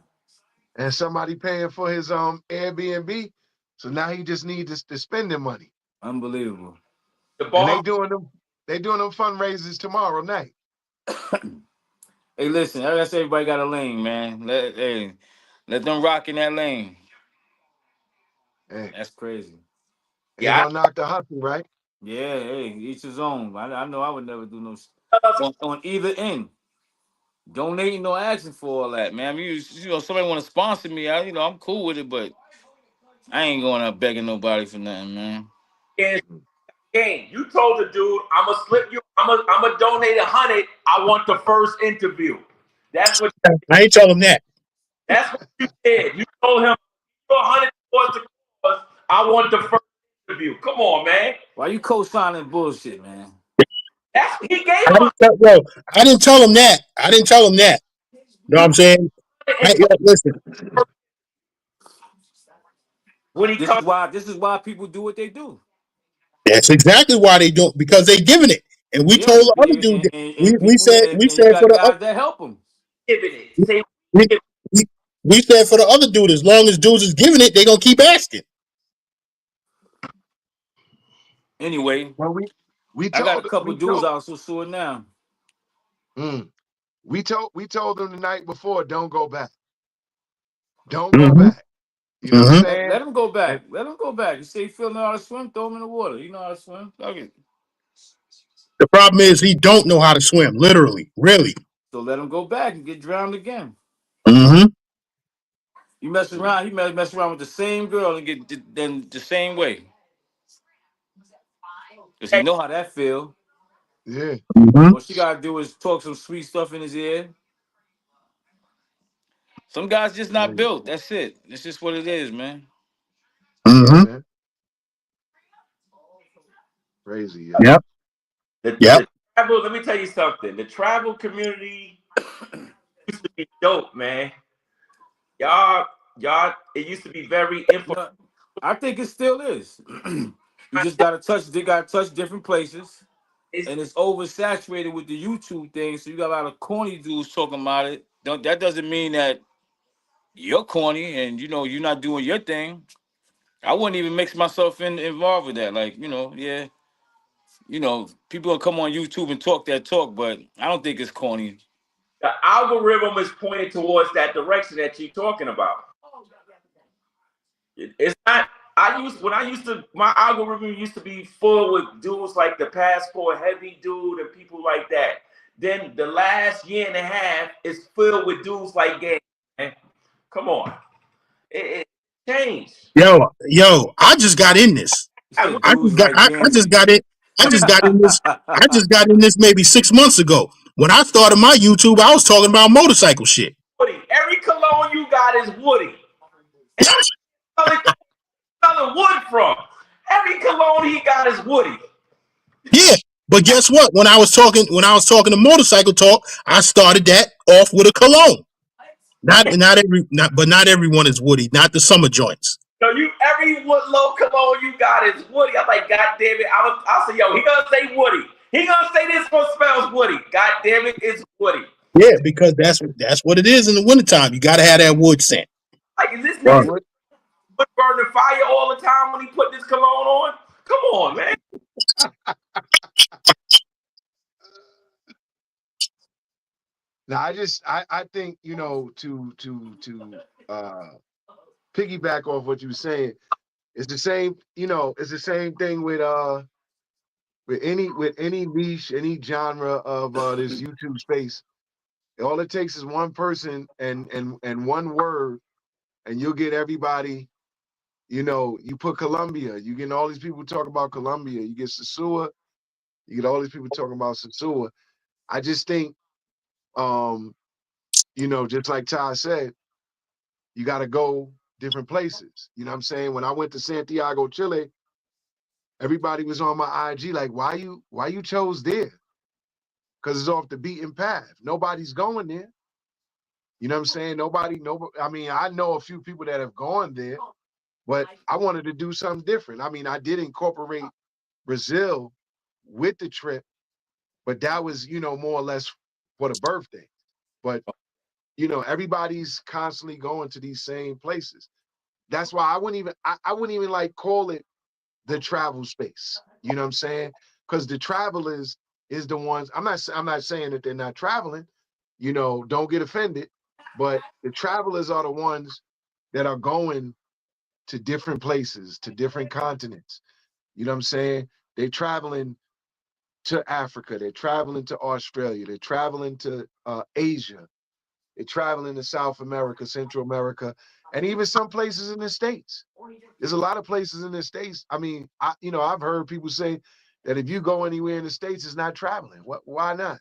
And somebody paying for his Airbnb. So now he just needs to spend the money. Unbelievable. The And bar. they doing them fundraisers tomorrow night. Hey, listen, I guess everybody got a lane, man. Let them rock in that lane. Hey, That's crazy. ain't Yeah. gonna knock the hustle, right? Yeah, hey, each his own. I know I would never do no I, on either end. Donating, no asking for all that, man. I mean, somebody want to sponsor me, I'm cool with it, but I ain't going out begging nobody for nothing, man. Game. You told the dude, I'm gonna slip you. I'm gonna donate 100. I want the first interview. That's what. I ain't tell him that. That's what you did. You told him 100 towards the cause. I want the first interview. Come on, man. Why you co-signing bullshit, man? That's he gave I him didn't tell, yo, I didn't tell him that. I didn't tell him that. You know what you I'm saying? and told Listen, when he comes. This is why people do what they do. that's exactly why they don't, because they giving it. And we Yeah, told the other dude that and people we and you said for got the guys that help them. Giving it. Say we, we, we said for the other dude, as long as dudes is giving it, they gonna keep asking. Anyway, Well, we I got a told couple we dudes told out so sore now. we told them the night before, don't go back. Don't go Mm-hmm. back. You know what I'm Mm-hmm. saying? Let him go And back. Let him go back. You say you feel know how to swim, throw him in the water. You know how to swim. Okay. The problem is he don't know how to swim, literally, really. So let him go back and get drowned again. Mm-hmm. You mess around, he mess around with the same girl and get then the same way. Cause he know how that feel. yeah. Mm-hmm. All she gotta do is talk some sweet stuff in his ear. Some guys just not Crazy. built. That's it. It's just what it is, man. Yeah, Mm-hmm. man. Crazy, yo. Yep. Yep. the travel. Let me tell you something. The travel community used to be dope, man. Y'all. It used to be very You influential. know, I think it still is. You just gotta touch. They gotta touch different places, and it's oversaturated with the YouTube thing. So you got a lot of corny dudes talking about it. That doesn't mean that you're corny and you're not doing your thing. I wouldn't even mix myself involved with that. Like yeah, people will come on YouTube and talk that talk, but I don't think it's corny. The algorithm is pointed towards that direction that you're talking about. It's not. My algorithm used to be full with dudes like the passport heavy dude and people like that. Then the last year and a half is filled with dudes like Gang. Man. Come on, it changed. Yo, I just got in this. You I, said dudes like I just Gangy. got it. I just got in this. I just got in this maybe 6 months ago. When I started my YouTube, I was talking about motorcycle shit. Woody. Every cologne you got is Woody. And I don't know Wood from. Every cologne he got is Woody. Yeah. But guess what? When I was talking to motorcycle talk, I started that off with a cologne. Not everyone is Woody. Not the summer joints. So every low cologne you got is Woody. I'm like, God damn it. I'll say, yo, he gonna say Woody. He gonna say this one smells Woody. God damn it, it's Woody. Yeah, because that's what it is in the wintertime. You got to have that wood scent. Like, is this nigga Right. What? burning fire all the time when he put this cologne on? Come on, man. Now I think, to piggyback off what you were saying, it's the same, it's the same thing with any niche, any genre of this YouTube space. All it takes is one person and one word, and you'll get everybody You know, you put Colombia, you get all these people talk about Colombia, you get Sasua, you get all these people talking about Sasua. I just think, you know, just like Ty said, you got to go different places. You know what I'm saying? When I went to Santiago, Chile, everybody was on my IG like, why you chose there? Because it's off the beaten path. Nobody's going there. You know what I'm saying? Nobody. I mean, I know a few people that have gone there, but I wanted to do something different. I mean, I did incorporate Brazil with the trip, but that was, you know, more or less for the birthday. But, you know, everybody's constantly going to these same places. That's why I wouldn't even like call it the travel space. You know what I'm saying? Because the travelers is the ones. I'm not saying that they're not traveling. You know, don't get offended. But the travelers are the ones that are going to different places, to different continents. You know what I'm saying? They're traveling to Africa. They're traveling to Australia. They're traveling to Asia. They're traveling to South America, Central America, and even some places in the States. There's a lot of places in the States. I mean, I've heard people say that if you go anywhere in the States, it's not traveling. Why not?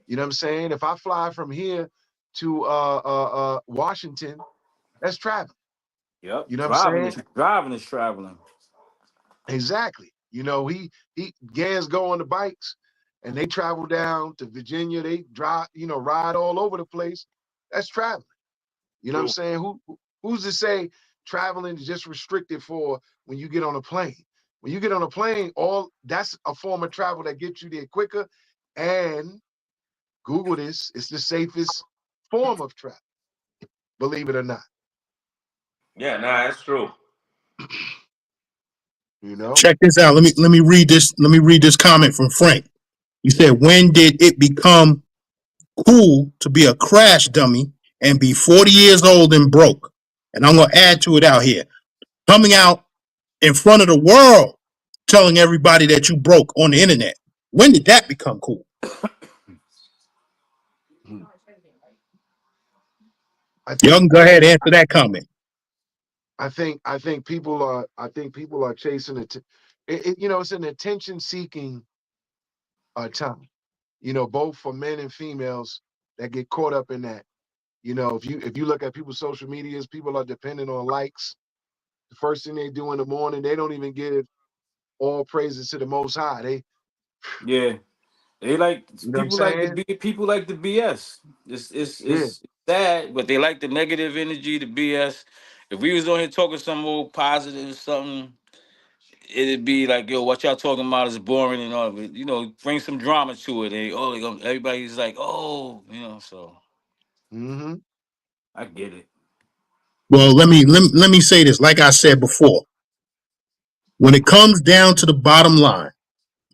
You know what I'm saying? If I fly from here to Washington, that's traveling. Yep. You know what I'm saying? Driving is traveling. Exactly. You know, he Gans go on the bikes and they travel down to Virginia. They drive, you know, ride all over the place. That's traveling. You know what I'm True. saying? Who's to say traveling is just restricted for when you get on a plane? When you get on a plane, all that's a form of travel that gets you there quicker. And Google this, it's the safest form of travel, believe it or not. Yeah, nah, that's true. You know? Check this out. Let me read this. Let me read this comment from Frank. He said, "When did it become cool to be a crash dummy and be 40 years old and broke?" And I'm gonna add to it out here. Coming out in front of the world, telling everybody that you broke on the internet. When did that become cool? Hmm. I Y'all think can go ahead and answer that comment. people are chasing you know, it's an attention seeking time. You know, both for men and females that get caught up in that. You know, if you look at people's social medias, people are dependent on likes. The first thing they do in the morning, they don't even give all praises to the Most High. Yeah. They You know what I'm saying? people like the BS. Yeah. It's sad, but they like the negative energy, the BS. If we was on here talking some more positive something, it'd be like, yo, what y'all talking about is boring and all. But, you know, bring some drama to it. And everybody's like, oh, you know. So Mm-hmm. I get it. Well, let me say this. Like I said before, when it comes down to the bottom line,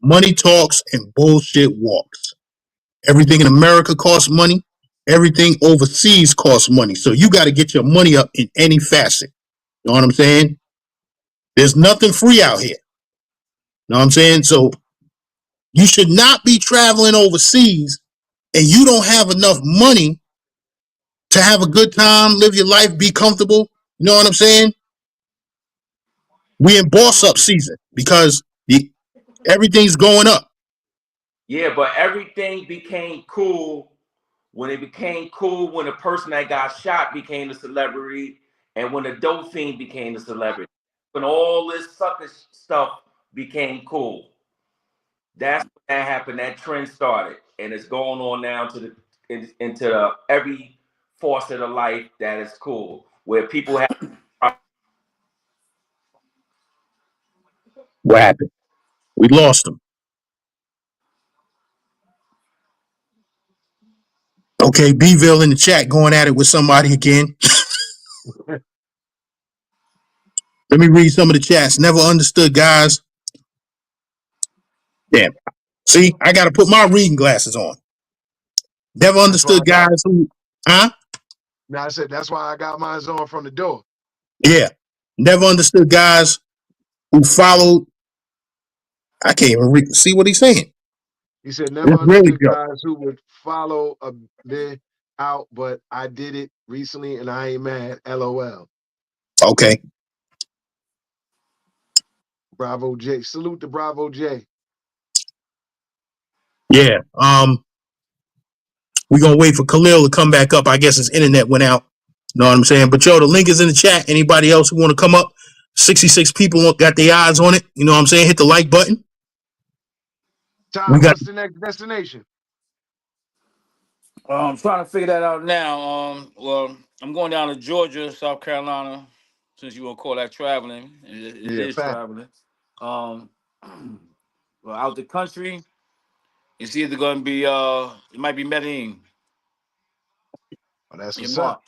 money talks and bullshit walks. Everything in America costs money. Everything overseas costs money. So you got to get your money up in any facet. You know what I'm saying? There's nothing free out here. You know what I'm saying? So you should not be traveling overseas and you don't have enough money to have a good time, live your life, be comfortable. You know what I'm saying? We in boss up season because everything's going up. Yeah, but everything became cool when it became cool when the person that got shot became a celebrity and when the dope fiend became a celebrity. When all this sucker stuff became cool. That's when that happened. That trend started, and it's going on now to into every facet of life that is cool, where people have. What happened? We lost them. Okay, Bville in the chat going at it with somebody again. Let me read some of the chats. Never understood, guys. Damn. See, I got to put my reading glasses on. Never That's why understood, I got. guys who, huh? Now I said that's why I got mine on from the door. Yeah. Never understood guys who followed. I can't even see what he's saying. He said never Let's really understood go. guys who would follow a bit out, but I did it recently and I ain't mad. LOL. Okay. Bravo J. Salute to Bravo J. Yeah. We're gonna wait for Khalil to come back up. I guess his internet went out. Know what I'm saying? But yo, the link is in the chat. Anybody else who want to come up? 66 people got their eyes on it. You know what I'm saying? Hit the like button. We Todd, got what's the next destination? I'm trying to figure that out now. Well, I'm going down to Georgia, South Carolina, since you want to call that traveling. It Yeah, is fact. traveling. Um, well, out the country, it's either going to be it might be Medellin Oh, that's in what's up. March.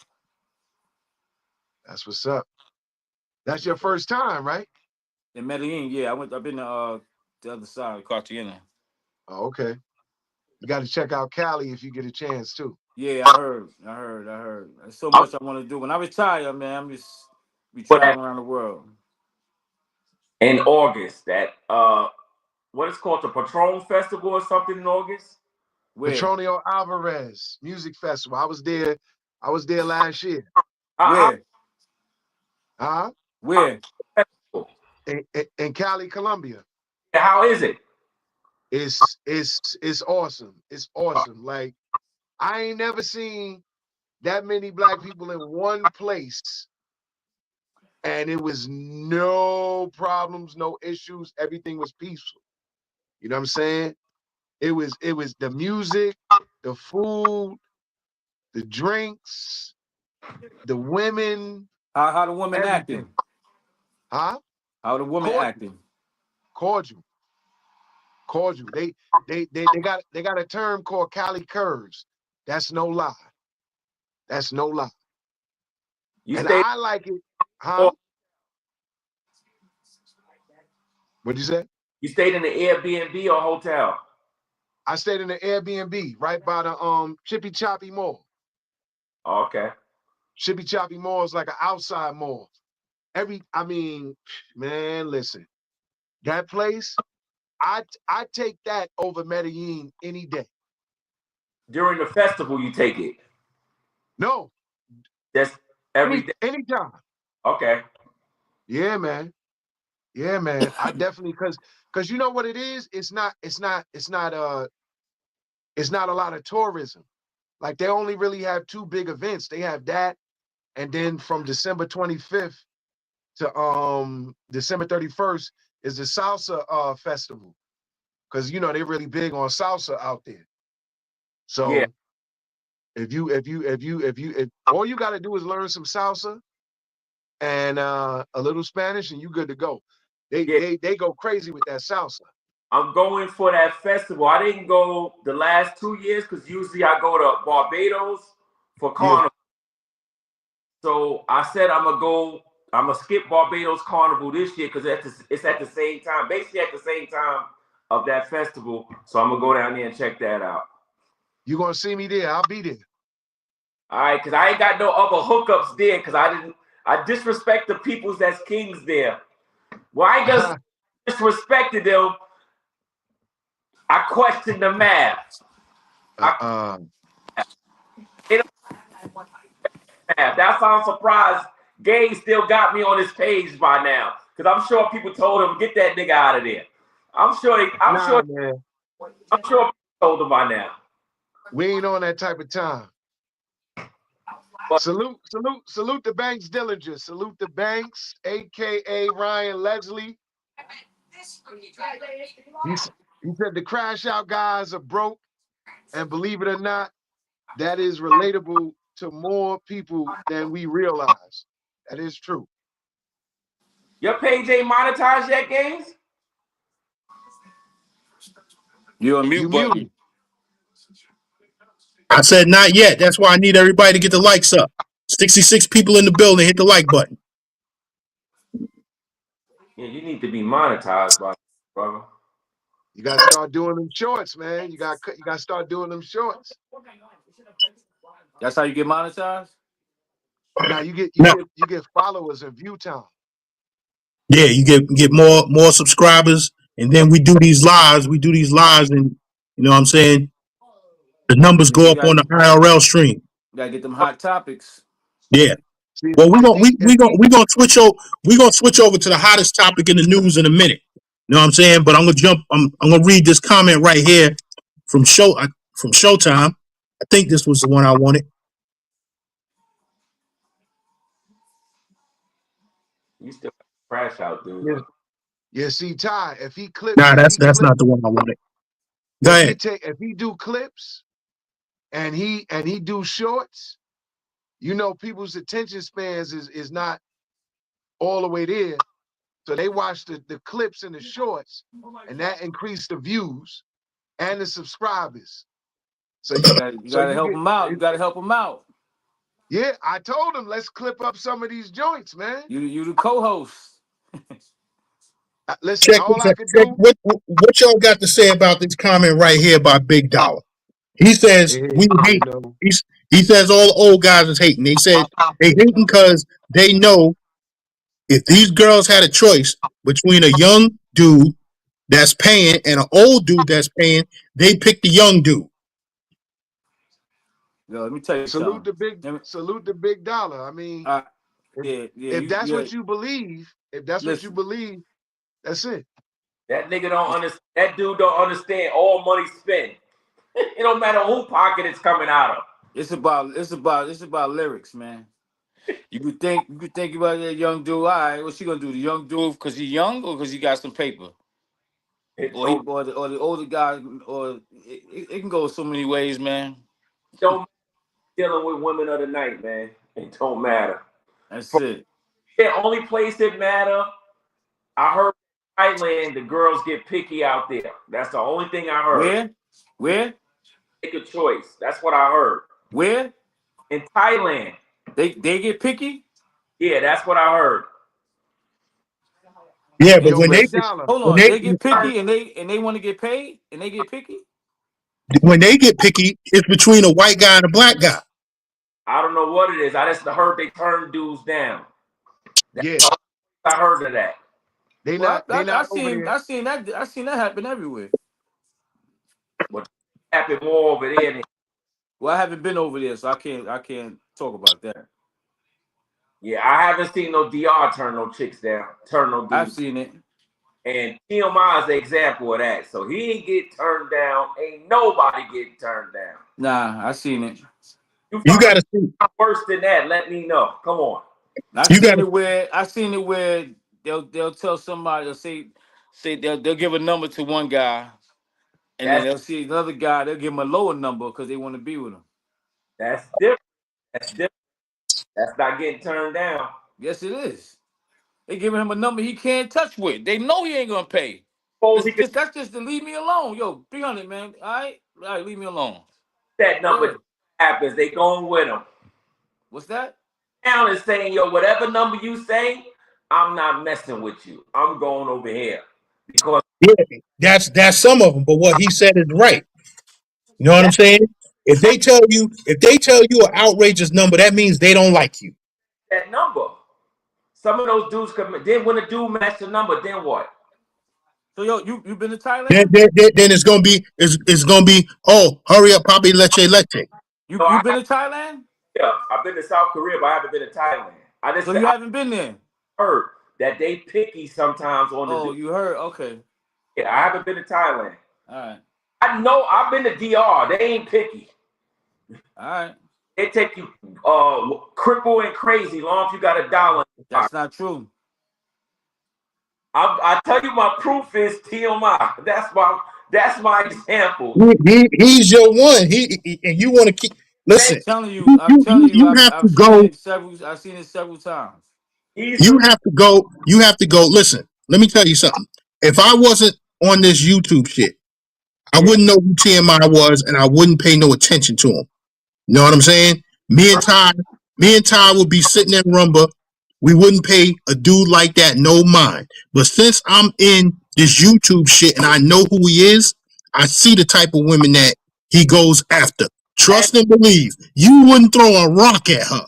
That's what's up. That's your first time, right? In Medellin, yeah, I've been to the other side of Cartagena. Oh, okay. You got to check out Cali if you get a chance too. Yeah, I heard. There's so much I want to do. When I retire, man, I'm just be For that traveling around the world. in August, that what is called the Patron Festival or something in August. Where? Petronio Alvarez Music Festival. I was there. I was there last year. Uh-uh. Where? Huh? Where? In Cali, Colombia. How is it? It's awesome. It's awesome. Like I ain't never seen that many black people in one place, and it was no problems, no issues. Everything was peaceful. You know what I'm saying? It was the music, the food, the drinks, the women, How the women everything. acting? Huh? How the women Cordial, acting? cordial, cordial. They got a term called Cali curves. That's no lie. That's no lie. You And stayed I like it. Huh? or What'd you say? you stayed in the Airbnb or hotel? I stayed in the Airbnb right by the Chippy Choppy Mall. Oh, okay. Chippy Choppy Mall is like an outside mall. I mean, man, listen, that place, I take that over Medellin any day. During the festival, you take it. No, That's every day. anytime. Okay. Yeah, man. Yeah, man. I definitely because you know what it is? It's not a lot of tourism. Like they only really have two big events. They have that, and then from December 25th to December 31st is the salsa festival. Cause you know they're really big on salsa out there. Yeah. So if all you gotta do is learn some salsa and a little Spanish and you good to go. Yeah. They go crazy with that salsa. I'm going for that festival. I didn't go the last 2 years because usually I go to Barbados for Yeah. Carnival. So I said I'm gonna skip Barbados Carnival this year because it's at the same time, basically at the same time of that festival. So I'm gonna go down there and check that out. You gonna see me there? I'll be there. All right, because I ain't got no other hookups there because I disrespect the peoples that's kings there. Well, I just disrespected them. I question the math. They don't math. That's why I'm surprised Gay still got me on his page by now. Because I'm sure people told him, get that nigga out of there. I'm sure Man. people told him by now. We ain't on that type of time. But Salute the Banks Dillinger. Salute the Banks, aka Ryan Leslie. He said the crash out guys are broke, and believe it or not, that is relatable to more people than we realize. That is true. your page ain't monetized yet, Games? You're on You mute muted. button. I said not yet. That's why I need everybody to get the likes up. 66 people in the building. Hit the like button. Yeah, you need to be monetized, brother. You gotta start doing them shorts, man. You gotta start doing them shorts. That's how you get monetized? Now Now, you get followers and view time. yeah, you get more subscribers, and then we do these lives. We do these lives, and you know what I'm saying? The numbers Yeah, go up on the IRL stream. you gotta get them hot topics. Yeah. See, Well, we're if gonna he, if he, we gonna switch over to the hottest topic in the news in a minute. You know what I'm saying? But I'm gonna read this comment right here from Showtime. I think this was the one I wanted. You still crash out, dude. yeah, yeah, see, Ty, if he clip, Nah, if he that's clip, not the one I wanted. Go ahead. if he do clips and he do shorts, you know, people's attention spans is not all the way there. So they watch the clips and the shorts, and that increase the views and the subscribers. So You so gotta you help get, them out. You gotta help them out. yeah. I told him let's clip up some of these joints, man. You the co-host. Listen, all I could Check do. what y'all got to say about this comment right here by Big Dollar. He says Yeah, we hate. you know, He says all the old guys is hating. They said they hating because they know if these girls had a choice between a young dude that's paying and an old dude that's paying, they pick the young dude. Yo, let me tell you salute something. the big, salute the big dollar. I mean, Uh, if, yeah, yeah, if that's yeah. what you believe, Listen, that's it. That nigga don't understand. That dude don't understand all money spent. It don't matter who pocket it's coming out of. it's about lyrics, man. You could think about that young dude. All right, what's she gonna do? The young dude because he's young or because he got some paper, It or the older guy, or it can go so many ways, man. don't dealing with women of the night, man. It don't matter. That's it. The only place it matter, I heard in Thailand the girls get picky out there. That's the only thing I heard. Where? Make a choice. That's what I heard. Where? In Thailand. They get picky? Yeah, that's what I heard. Yeah, but Yo, big dollar. Hold on. They get picky and they want to get paid and they get picky? when they get picky, it's between a white guy and a black guy. I don't know what it is. I just heard they turn dudes down. Yeah, I heard of that. they Well, not over there. I seen that happen everywhere. But it happened more over there than Well, I haven't been over there, so I can't talk about that. yeah, I haven't seen no DR turn no chicks down, turn no I've dudes. seen it. And TMI is the example of that. So he ain't get turned down. Ain't nobody get turned down. Nah, I seen it. You got to see. Worse than that, let me know. Come on. I You got seen it where they'll tell somebody, they'll say they'll give a number to one guy, and then That's they'll see another guy, they'll give him a lower number because they want to be with him. different. That's different. That's not getting turned down. Yes, it is. They giving him a number he can't touch with. They know he ain't gonna pay. Suppose he could That's just to leave me alone. Yo, 300, man. All right, leave me alone. that number Yeah. happens. They going with him. What's that? Down and saying, yo, whatever number you say, I'm not messing with you. I'm going over here. Because that's some of them, but what he said is right. You know what I'm saying? If they tell you an outrageous number, that means they don't like you. that number. Some of those dudes come. Then when a dude match the number, then what? So yo, you been to Then, Thailand? then it's gonna be oh hurry up, Papi leche. No, You been to Thailand? yeah, I've been to South Korea, but I haven't been to Thailand. So you haven't been there? Heard that they picky sometimes on the. Oh, you heard? Okay. Yeah, I haven't been to Thailand. All right. I know I've been to DR. They ain't picky. All right. They take you cripple and crazy long as you got $1. That's not true. I tell you, my proof is TMI. That's my example. He's your one. He and you want to keep. Listen, I'm telling you, you have to I've go. seen it several times. You have to go. You have to go. Listen, let me tell you something. If I wasn't on this YouTube shit, I wouldn't know who TMI was, and I wouldn't pay no attention to him. You know what I'm saying? Me and Ty would be sitting in Rumba. We wouldn't pay a dude like that no mind. But since I'm in this YouTube shit and I know who he is, I see the type of women that he goes after. Trust and believe. You wouldn't throw a rock at her.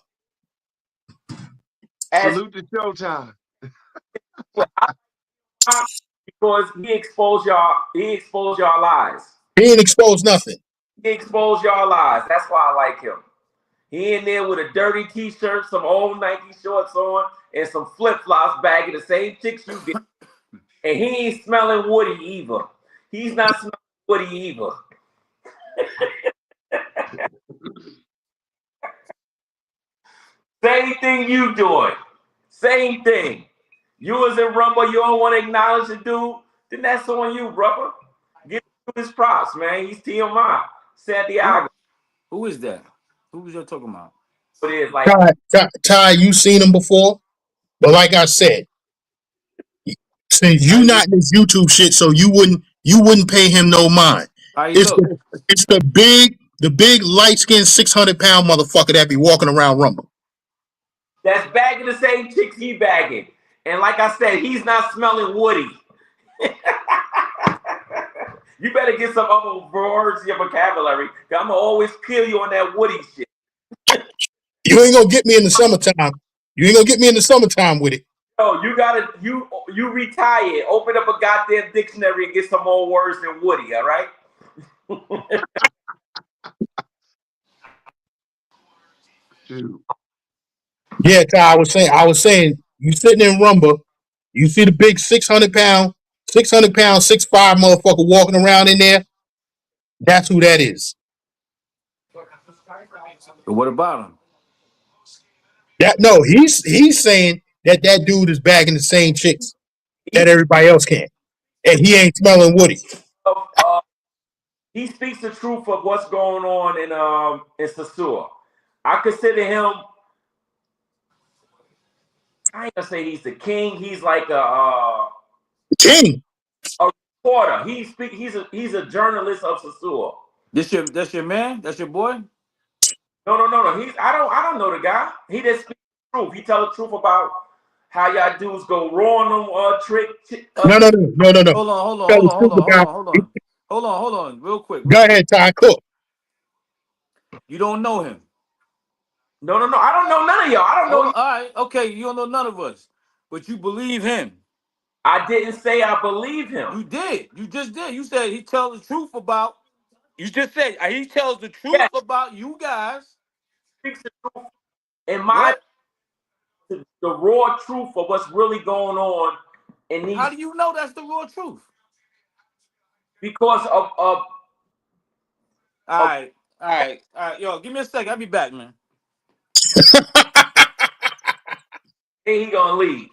Salute to Showtime. Because he exposed y'all lies. He ain't exposed nothing. He exposed y'all lies. That's why I like him. He in there with a dirty t-shirt, some old Nike shorts on, and some flip-flops bagging the same chicks you get. And he ain't smelling Woody either. He's not smelling Woody either. Same thing you doing. Same thing. You was in Rumble, you don't want to acknowledge the dude, then that's on you, brother. Give him his props, man. He's TMI. Santiago. Who is that? Who was you talking about? It is like Ty, you seen him before, but like I said, since you not in this YouTube shit, so you wouldn't pay him no mind. It's the big light skinned 600-pound motherfucker that be walking around Rumble. That's bagging the same chicks he bagging, and like I said, he's not smelling Woody. You better get some other words in your vocabulary. I'm gonna always kill you on that Woody shit. You ain't gonna get me in the summertime. You ain't gonna get me in the summertime with it. No, you retire. Open up a goddamn dictionary and get some more words than Woody. All right. Yeah, Ty, I was saying, you sitting in Rumble, you see the big 600-pound, 6'5" motherfucker walking around in there. That's who that is. What about him? He's saying that dude is bagging the same chicks that everybody else can, and he ain't smelling Woody. He speaks the truth of what's going on in Sasua. I consider him. I ain't gonna say he's the king. He's like a king, a reporter. He's a journalist of Sasua. That's your man. That's your boy. No. I don't know the guy. He just speaks the truth. He tell the truth about how y'all dudes go raw on them trick. No. Hold on, real quick. Go ahead, Ty Cook. You don't know him. No. I don't know none of y'all. I don't know. All right, okay. You don't know none of us, but you believe him. I didn't say I believe him. You did. You just did. You said he tells the truth about. You just said he tells the truth about you guys. Speaks the truth. In my the raw truth of what's really going on in these. How do you know that's the raw truth? Because of all right. Yo, give me a second. I'll be back, man. Hey, he gonna leave.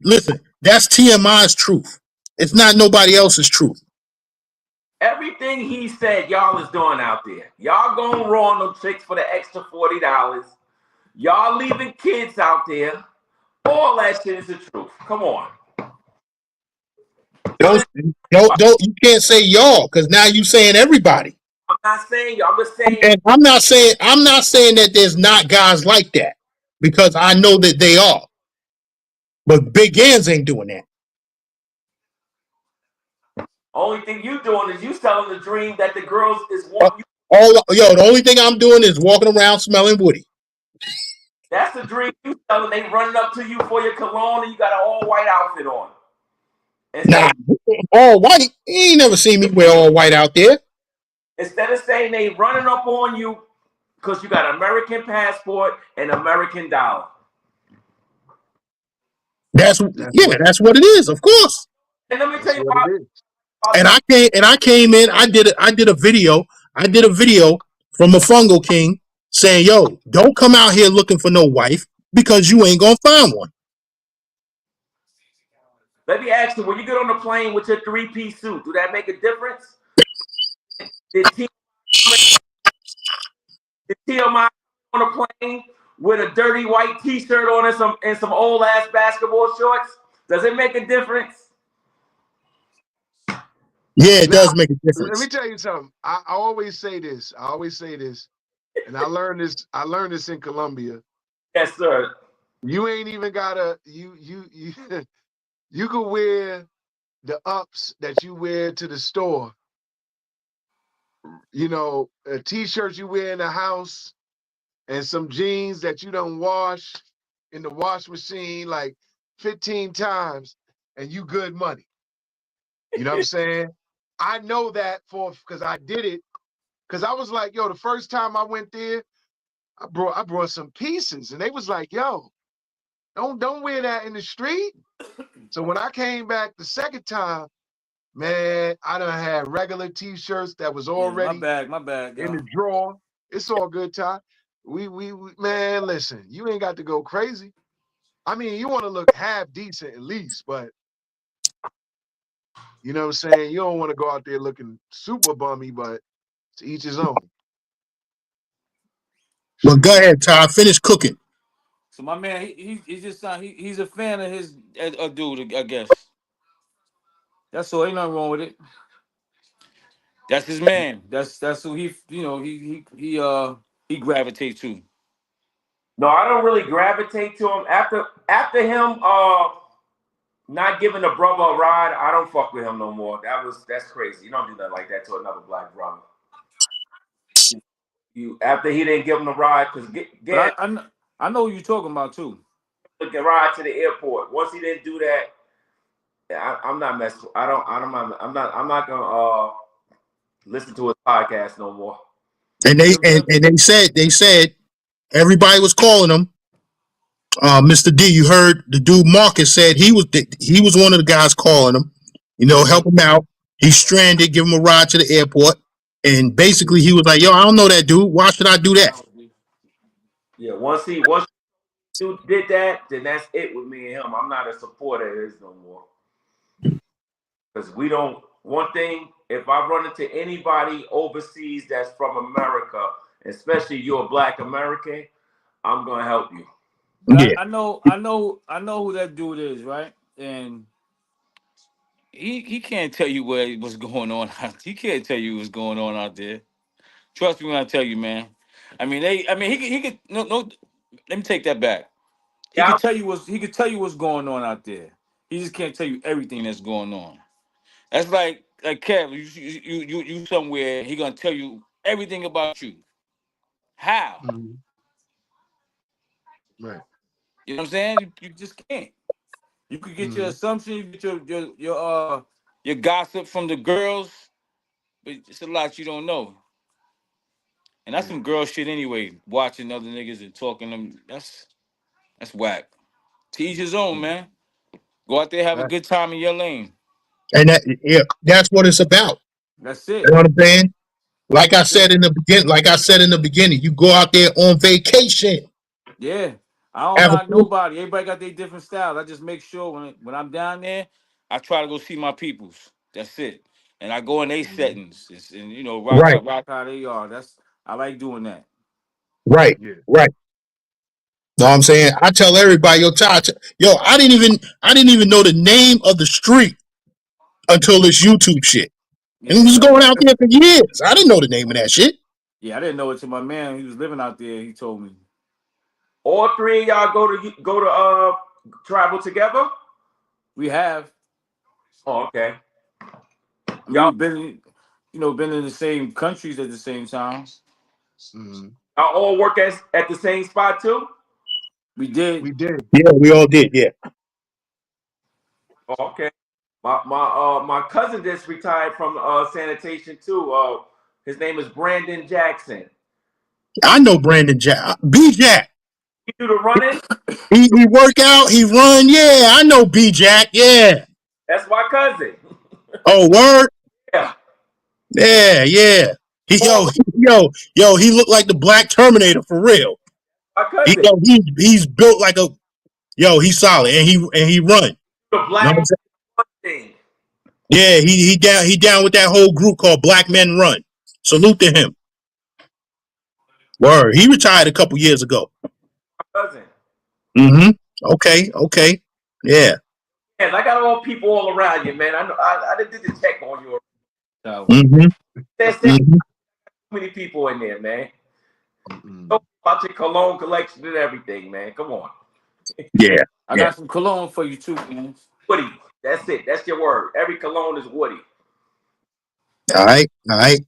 Listen, that's TMI's truth. It's not nobody else's truth. Everything he said, y'all is doing out there. Y'all going raw on them chicks for the extra $40. Y'all leaving kids out there. All that shit is the truth. Come on. Don't you can't say y'all, because now you saying everybody. I'm not saying y'all. I'm just saying. And I'm not saying that there's not guys like that, because I know that they are. But Big Gans ain't doing that. Only thing you doing is you selling the dream that the girls is wanting. The only thing I'm doing is walking around smelling Woody. That's the dream you selling. They running up to you for your cologne and you got an all white outfit on. Nah, all white. You ain't never seen me wear all white out there. Instead of saying they running up on you because you got American passport and American dollar. That's what it is, of course. And let me tell you why. And I came in. I did a video from a Fungal King saying, "Yo, don't come out here looking for no wife because you ain't gonna find one." Let me ask you: when you get on the plane with your 3-piece suit, do that make a difference? Did TMI on a plane with a dirty white T-shirt on and some old ass basketball shorts? Does it make a difference? Yeah, it does make a difference. Let me tell you something. I always say this. And I learned this in Colombia. Yes, sir. You ain't even gotta you could wear the ups that you wear to the store. You know, T-shirts you wear in the house and some jeans that you don't wash in the wash machine like 15 times and you good money. You know what I'm saying? I know that because I did it Cause I was like, yo, the first time I went there, I brought some pieces, and they was like, yo, don't wear that in the street. So when I came back the second time, man, I done had regular t-shirts that was Yeah, my already bad, in the yo. drawer. It's all good, Ty. We man, listen, you ain't got to go crazy. I mean, you want to look half decent at least, but you know what I'm saying? You don't want to go out there looking super bummy, but to each his own. Well, Shoot. go ahead, Ty. Finish cooking. So my man, he just he's a fan of his dude, I guess. That's all. Ain't nothing wrong with it. That's his man. That's who he gravitates to. No, I don't really gravitate to him. After him not giving a brother a ride, I don't fuck with him no more. That's crazy. You don't do nothing like that to another black brother. You after he didn't give him a ride, because But I know who you're talking about too. a ride to the airport. Once he didn't do that, I'm not messing. I'm not gonna listen to his podcast no more. And they said everybody was calling him. Mr. D, you heard the dude Marcus said he was one of the guys calling him. You know, help him out. He's stranded. Give him a ride to the airport. And basically, he was like, "Yo, I don't know that dude. Why should I do that?" Yeah, once he did that, then that's it with me and him. I'm not a supporter of his no more. Because we don't. One thing, if I run into anybody overseas that's from America, especially you're a Black American, I'm gonna help you. Yeah, I know who that dude is, right? And he can't tell you what's going on. He can't tell you what's going on out there. Trust me when I tell you, man. He could no. Let me take that back. Yeah, He could tell you what's going on out there. He just can't tell you everything that's going on. That's like Kev. You somewhere. He gonna tell you everything about you. How? Mm-hmm. Right. You know what I'm saying? You just can't. You could get your Mm-hmm. assumption, you get your gossip from the girls, but it's a lot you don't know. And that's Yeah. some girl shit anyway. Watching other niggas and talking them. That's whack. To each his own, Mm-hmm. man. Go out there, have a That, good time in your lane. and that's what it's about. That's You it. know what I'm saying? Like I That's said it. in the beginning, you go out there on vacation. Yeah. I don't Have a knock nobody. Everybody got their different styles. I just make sure when I'm down there, I try to go see my peoples. That's it. And I go in their mm-hmm. settings. And right, rock how they are. I like doing that. right, Yeah. right. Know what I'm saying? I tell everybody, yo, I didn't even know the name of the street until this YouTube shit. And it Yeah, was that's going out there for years. I didn't know the name of that shit. yeah, I didn't know it till my man. He was living out there. He told me. all three of y'all go to travel together. We have. Oh, okay. I mean, Y'all we've been in the same countries at the same time. Mm-hmm. y'all all work at the same spot too. We did. We did. Yeah, we all did. Yeah, Oh, okay. My cousin just retired from sanitation too. His name is Brandon Jackson. I know Brandon Jack, B Jack. He do the running. He work out, he run. Yeah, I know B Jack. Yeah. That's my cousin. Oh, word. Yeah, Yeah, yeah. oh, He looked like the Black Terminator for real. my cousin. He's built like a he's solid and he run. The You know what black I'm saying? thing. Yeah, he down with that whole group called Black Men Run. Salute to him. Word. He retired a couple years ago. My cousin. Mm-hmm. Okay. Yeah. Yes, I got all people all around you, man. I know. I did the check on you. So, Mm-hmm. There's too Mm-hmm. many people in there, man. Mm-hmm. Talk about your cologne collection and everything, man. Come on, Yeah. I Yeah. got some cologne for you too, man. Woody. That's it. That's your word. Every cologne is Woody. All right. All right.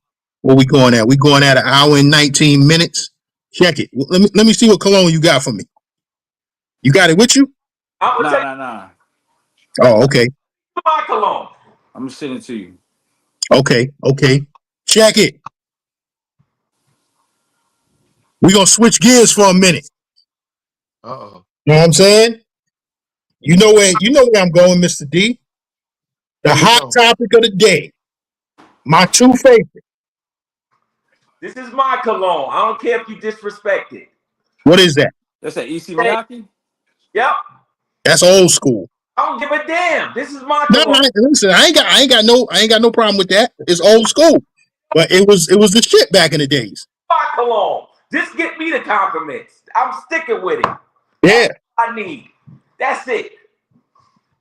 What we going at? We going at an hour and 19 minutes. Check it. Let me see what cologne you got for me. You got it with you? I'm gonna tell Nah. Oh, okay. you my cologne. I'm gonna send it to you. Okay. Check it. We're gonna switch gears for a minute. Uh-oh. You know what I'm saying? You know where I'm going, Mr. D. The Where you hot going? topic of the day. My two favorites. This is my cologne. I don't care if you disrespect it. What is that? That's an EC Miyake? Yep. That's old school. I don't give a damn. This is my No, cologne. listen, I ain't got no problem with that. It's old school. But it was the shit back in the days. My cologne. Just get me the compliments. I'm sticking with it. Yeah. That's what I need. That's it.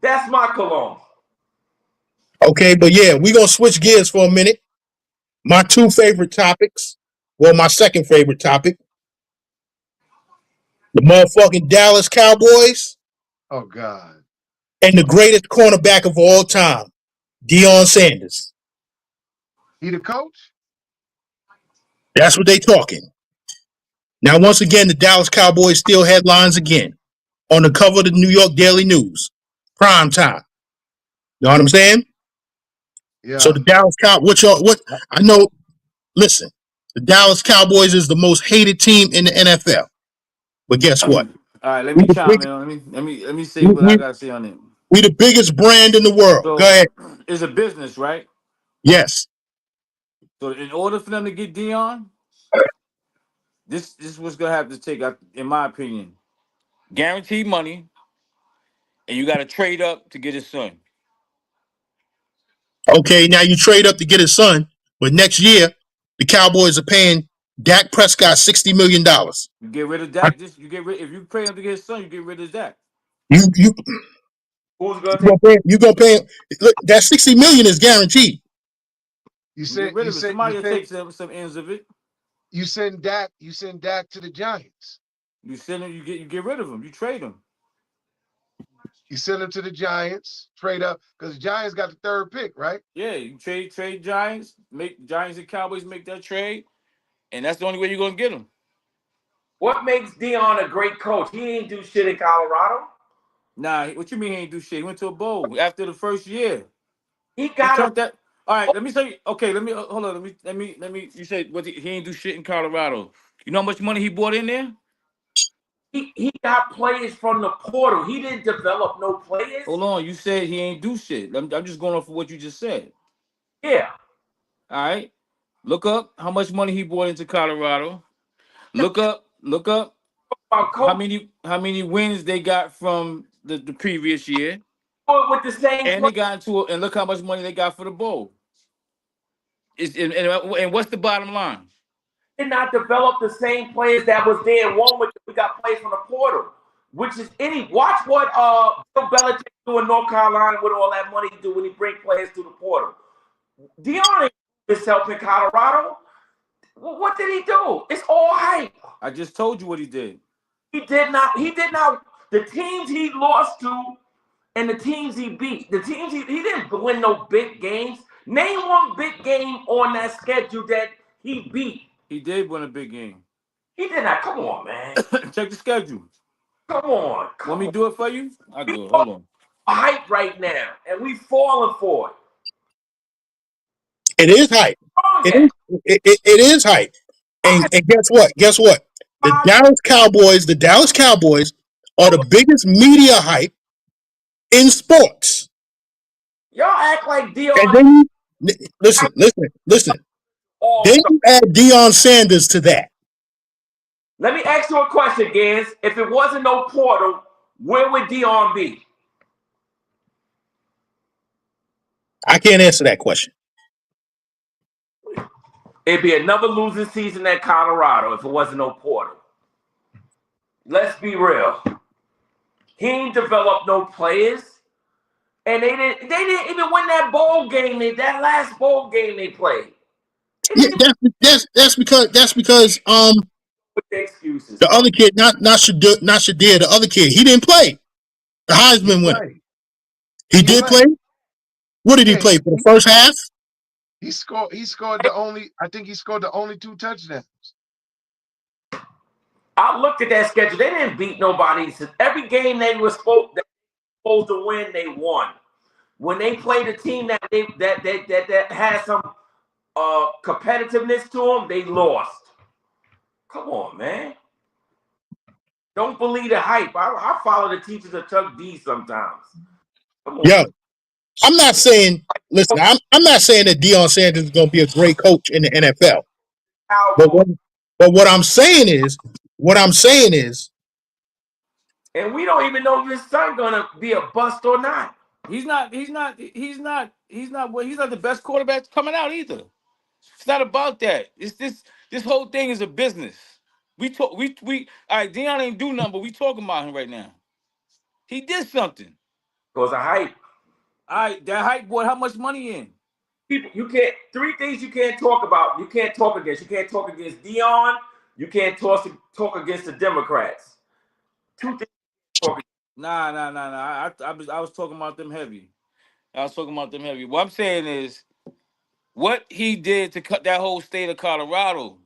That's my cologne. Okay, but yeah, we're gonna switch gears for a minute. My two favorite topics. Well, my second favorite topic. The motherfucking Dallas Cowboys Oh God. and the greatest cornerback of all time, Deion Sanders. He the coach? That's what they talking. Now, once again, the Dallas Cowboys steal headlines again on the cover of the New York Daily News. Prime time. You know what I'm saying? So Yeah. the Dallas Cowboys, what I know, listen, the Dallas Cowboys is the most hated team in the NFL. But guess All what? right, let We me the, chime big, in. Let me say we, what I we, gotta say on it. we the biggest brand in the world. Go So ahead. it's a business, right? Yes. So in order for them to get Dion, this was gonna have to take, in my opinion, guaranteed money, and you got to trade up to get his son. Okay, now you trade up to get his son, but next year the Cowboys are paying Dak Prescott $60 million. You get rid of Dak. Just you get rid. If you pay him to get his son, you get rid of Dak. You Who's gonna take? you gonna pay him. Look, that $60 million is guaranteed. You You get send rid you of it. send you Somebody will send take some ends of it. you send Dak to the Giants. You send him. You get rid of him. You trade him. You send him to the Giants, trade up, because the Giants got the third pick, right? Yeah, you trade Giants. Make Giants and Cowboys make that trade, and that's the only way you're gonna get him. What makes Deion a great coach? He ain't do shit in Colorado. Nah, what you mean he ain't do shit? He went to a bowl after the first year. He He got turned that. All right, let me say. Okay, let me hold on. Let me. You said what? He ain't do shit in Colorado. You know how much money he brought in there? he got players from the portal. He didn't develop no players. Hold on. You said he ain't do shit. I'm just going off of what you just said. Yeah. All right. Look up how much money he brought into Colorado. Look up About coach how many wins they got from the previous year, with the same and play. they got into it. And look how much money they got for the bowl. And what's the bottom line? Did not develop the same players that was there. One with we got players from the portal, which is any. Watch what Bill Belichick do in North Carolina with all that money he do when he bring players through the portal. Deion ain't himself in Colorado. What did he do? It's all hype. I just told you what he did. He did not. He did not. The teams he lost to and the teams he beat. The teams he didn't win no big games. Name one big game on that schedule that he beat. He did win a big game. He did not. Come on, man. Check the schedule. Come on. Want me to Come on. do it for you? I'll We do it. Hold on. hype right now, and we falling for it. It is hype. Wrong It at. is it is hype. I And guess what? Guess what? The can Dallas Cowboys are the biggest media hype in sports. y'all act like And Deion then listen. all Then star. you add Deion Sanders to that. Let me ask you a question, Gans. If it wasn't no portal, where would Deion be? I can't answer that question. It'd be another losing season at Colorado if it wasn't no portal. Let's be real. He ain't developed no players. And they didn't even win that bowl game. That last bowl game they played. They Yeah, didn't that's because put the excuses, the bro. other kid, not Shadir, the other kid, he didn't play. The He Heisman winner. played. He He did play? played. What did he Yeah, play for the first half? he scored the only. I think he scored the only 2 touchdowns. I looked at that schedule. They didn't beat nobody. Every game they were supposed to win, they won. When they played a team that had some competitiveness to them, they lost. Come on, man. Don't believe the hype. I follow the teachers of Chuck D sometimes. Come on. Yeah, I'm not saying. Listen, I'm not saying that Deion Sanders is going to be a great coach in the NFL. But what I'm saying is, and we don't even know if his son gonna be a bust or not. He's not the best quarterback coming out either. It's not about that. It's this whole thing is a business. We all right, Deion ain't do nothing, but we talking about him right now. He did something. Cause of hype. All right, that hype brought how much money in? People, you can't. Three things you can't talk about. You can't talk against. You can't talk against Deion. You can't talk against the Democrats. Two things. Nah. I was talking about them heavy. What I'm saying is, what he did to cut that whole state of Colorado,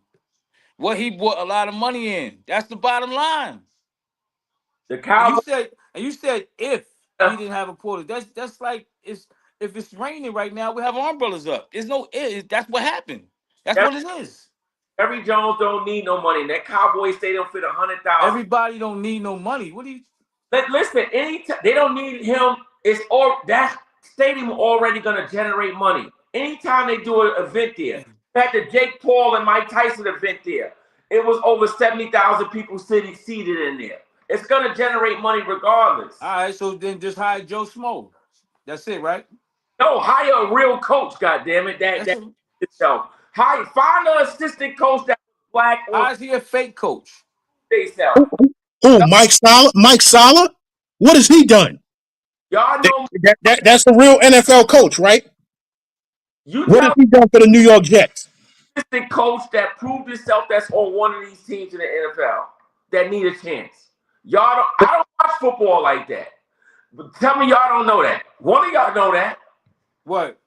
what he brought a lot of money in. That's the bottom line. The Cowboys. You said if he didn't have a quarter, that's like if it's raining right now, we have umbrellas up. There's no if. That's what happened. That's what it is. Jerry Jones don't need no money. That Cowboys stadium fit 100,000. Everybody don't need no money. What do you? Listen, anytime they don't need him. It's all that stadium already gonna generate money. Anytime they do an event there, they had the Jake Paul and Mike Tyson event there. It was over 70,000 people seated in there. It's gonna generate money regardless. All right, so then just hire Joe Smo. That's it, right? No, hire a real coach. God damn it, find an assistant coach that's black. How is he a fake coach? They sell. Who? Mike Sala? What has he done? Y'all know that's a real NFL coach, right? What has he done for the New York Jets? Assistant coach that proved himself that's on one of these teams in the NFL that need a chance. I don't watch football like that. But tell me y'all don't know that. One of y'all know that. What?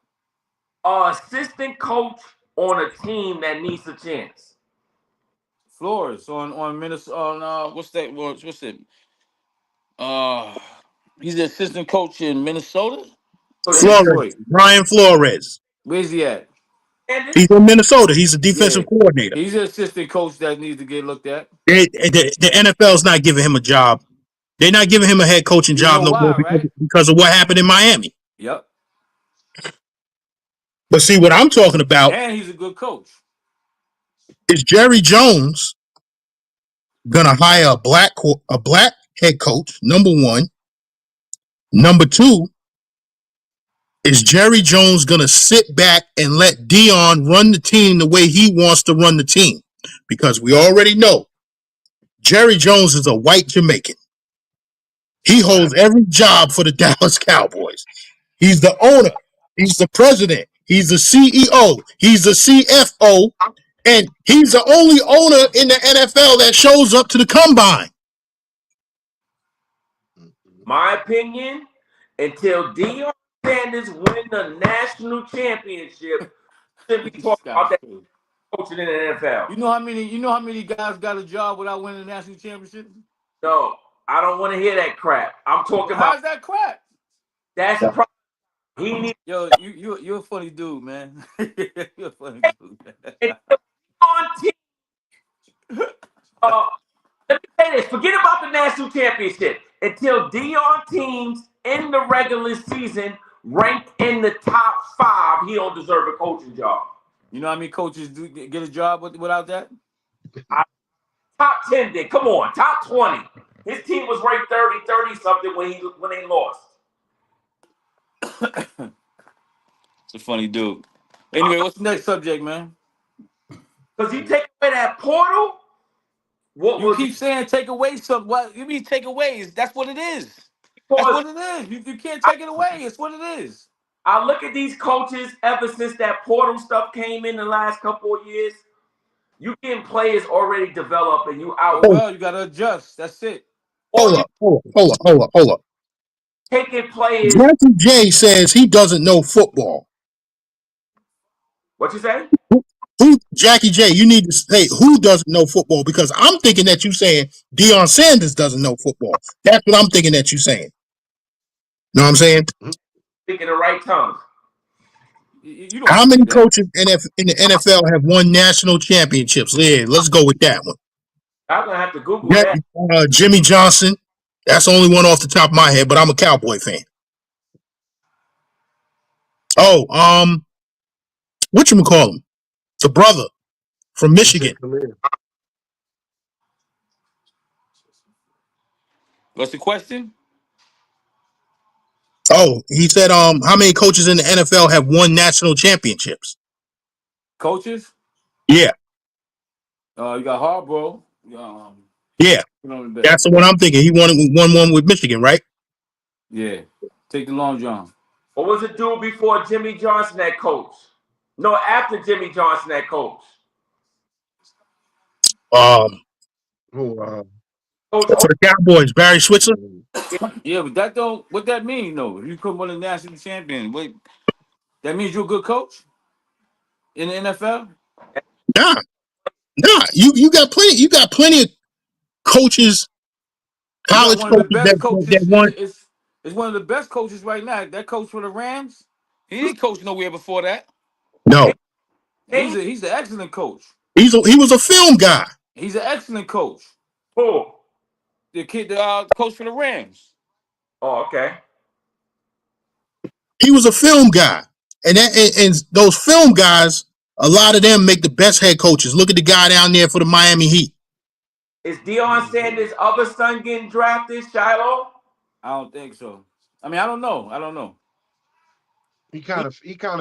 Assistant coach on a team that needs a chance. Flores on Minnesota. What's that? What's it? He's the assistant coach in Minnesota. Flores, Brian Flores. Where's he at? He's in Minnesota. He's a defensive coordinator. He's an assistant coach that needs to get looked at. The NFL's not giving him a job. They're not giving him a head coaching job no more because of what happened in Miami. Yep. But see what I'm talking about. And he's a good coach. Is Jerry Jones gonna hire a black head coach? Number one. Number two, is Jerry Jones gonna sit back and let Deion run the team the way he wants to run the team? Because we already know Jerry Jones is a white Jamaican. He holds every job for the Dallas Cowboys. He's the owner. He's the president. He's the CEO. He's the CFO. And he's the only owner in the NFL that shows up to the combine. My opinion, until Deion Sanders win the national championship, we talk about that coaching in the NFL. You know how many guys got a job without winning the national championship? No, I don't want to hear that crap. I'm talking about. How's that crap? That's the problem. He needs. Yo, you're a funny dude, man. You're a funny dude. Let me say this. Forget about the national championship. Until Deion teams in the regular season ranked in the top 5, he don't deserve a coaching job. You know how many coaches do get a job without that? Top 10 did. Come on, top 20. His team was ranked 30 something when they lost. It's a funny dude. Anyway, what's the next subject, man? Because you take away that portal. You keep saying take away something. What you mean take away? That's what it is. That's what it is. You can't take it away. It's what it is. I look at these coaches ever since that portal stuff came in the last couple of years. You getting players already developed and you out. Well, you gotta adjust. That's it. Hold up. Taking players. Jackie J says he doesn't know football. What you say? Who, Jackie J, you need to say who doesn't know football, because I'm thinking that you're saying Deion Sanders doesn't know football. That's what I'm thinking that you're saying. Know what I'm saying? Speaking the right tongue. How many coaches in the NFL have won national championships? Yeah, let's go with that one. I'm gonna have to Google that. Jimmy Johnson. That's the only one off the top of my head, but I'm a Cowboy fan. Oh, whatchamacallit? The brother from Michigan. What's the question? Oh, he said, how many coaches in the NFL have won national championships? Coaches? Yeah. You got Harbaugh. Yeah. That's the one I'm thinking. He won one with Michigan, right? Yeah. Take the long John. What was it do before Jimmy Johnson that coach? No, after Jimmy Johnson that coach. Coach for the Cowboys, Barry Switzer. Yeah, but that don't. What that mean though? If you could win a national champion, wait, that means you're a good coach in the NFL. Nah. You got plenty. You got plenty of coaches, college one of the coaches best coaches. that won. It's one of the best coaches right now. That coach for the Rams, he ain't coached nowhere before that. No, he's an excellent coach. He was a film guy. He's an excellent coach. Who? The coach for the Rams. Oh, okay. He was a film guy, and those film guys, a lot of them make the best head coaches. Look at the guy down there for the Miami Heat. Is Deion Sanders' other son getting drafted, Shiloh? I don't think so. I mean, I don't know. He kind of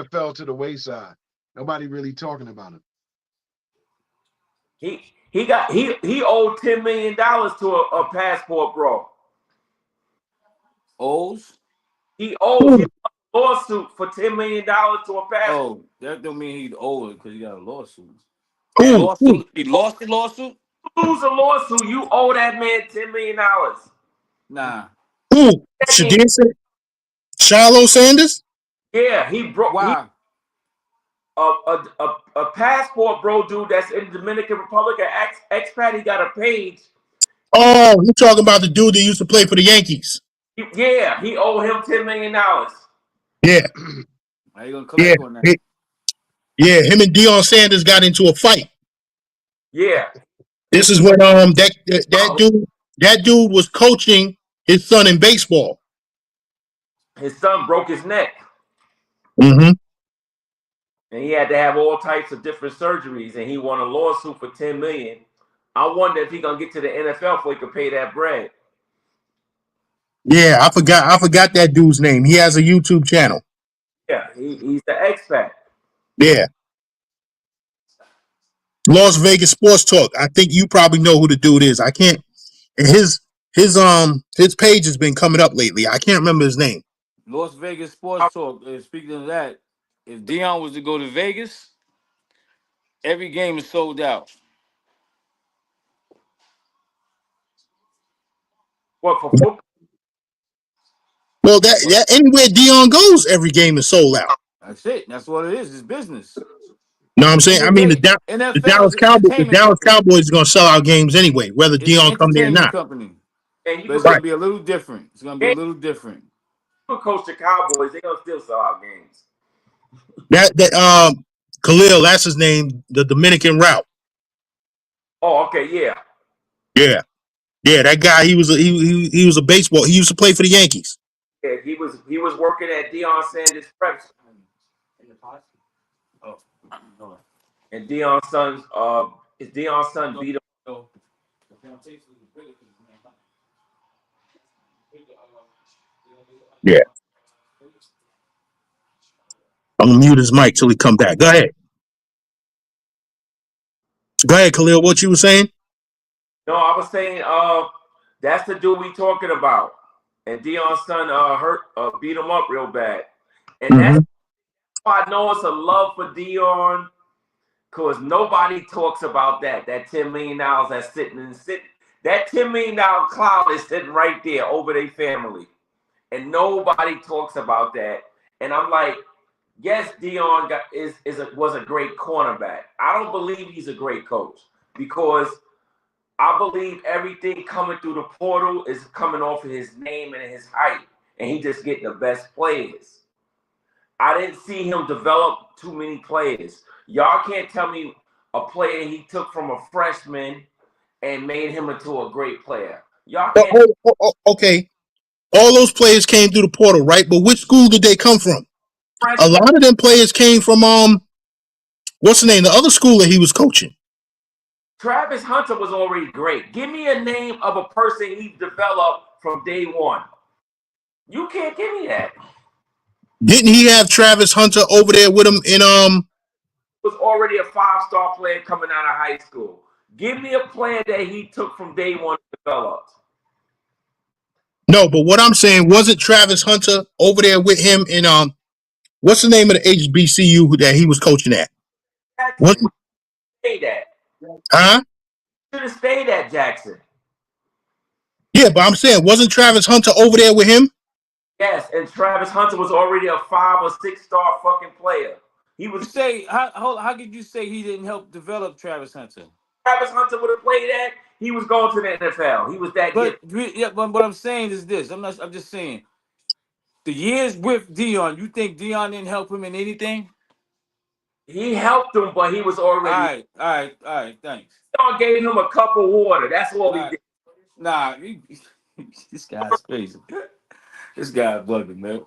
fell to the wayside. Nobody really talking about him. He owed $10 million to a passport bro. Owes? He owed him a lawsuit for $10 million to a passport. Oh, that don't mean he'd owe it because he got a lawsuit. He lost the lawsuit? You lose a lawsuit, you owe that man $10 million. Nah. Who? Shiloh Sanders? Yeah, he broke. Why? A passport bro dude that's in the Dominican Republic, an expat, he got a page. Oh, you talking about the dude that used to play for the Yankees? Yeah, he owed him $10 million. Yeah. How you gonna collect on that? Yeah, him and Deion Sanders got into a fight. Yeah. This is when that dude was coaching his son in baseball. His son broke his neck. Mm-hmm. And he had to have all types of different surgeries, and he won a lawsuit for $10 million. I wonder if he gonna get to the NFL before he could pay that bread. Yeah, I forgot that dude's name. He has a YouTube channel. Yeah, he's the expat. Yeah. Las Vegas Sports Talk. I think you probably know who the dude is. I can't. His page has been coming up lately. I can't remember his name. Las Vegas Sports Talk. Speaking of that, if Deion was to go to Vegas, every game is sold out. What, for football? Well, that anywhere Deion goes, every game is sold out. That's it. That's what it is. It's business. No, I'm saying. I mean, the Dallas Cowboys is going to sell out games anyway, whether Deion comes there or not. Company. And but it's going to be a little different. It's going to be a little different. You coach the Cowboys, they're going to still sell out games. Khalil, that's his name, the Dominican route. Oh, okay, yeah. Yeah. Yeah, that guy, he was a baseball. He used to play for the Yankees. Yeah, he was working at Deion Sanders' prep. Oh. And Deion's son beat him. Yeah. I'm gonna mute his mic till he come back. Go ahead. Go ahead, Khalil. What you were saying? No, I was saying that's the dude we talking about. And Deion's son beat him up real bad. And that's why I know it's a love for Deion, because nobody talks about that $10 million that's sitting. That $10 million cloud is sitting right there over their family. And nobody talks about that. And I'm like, yes, Deion was a great cornerback. I don't believe he's a great coach, because I believe everything coming through the portal is coming off of his name and his height, and he just getting the best players. I didn't see him develop too many players. Y'all can't tell me a player he took from a freshman and made him into a great player. Y'all can't. Okay. All those players came through the portal, right? But which school did they come from? A lot of them players came from what's the name? The other school that he was coaching. Travis Hunter was already great. Give me a name of a person he developed from day one. You can't give me that. Didn't he have Travis Hunter over there with him in Was already a 5-star player coming out of high school. Give me a player that he took from day one and developed. No, but what I'm saying, wasn't Travis Hunter over there with him in what's the name of the HBCU that he was coaching at? What? Stayed at. Huh? Should have stayed at Jackson. Yeah, but I'm saying, wasn't Travis Hunter over there with him? Yes, and Travis Hunter was already a 5 or 6-star fucking player. He was. You say how could you say he didn't help develop Travis Hunter? Travis Hunter would have played that. He was going to the NFL. He was that But good. yeah, but what I'm saying is this. I'm just saying. The years with Deion, you think Deion didn't help him in anything? He helped him, but he was already. All right. Thanks. Deion gave him a cup of water. That's all he did. Nah, this guy's crazy. This guy bugging, man.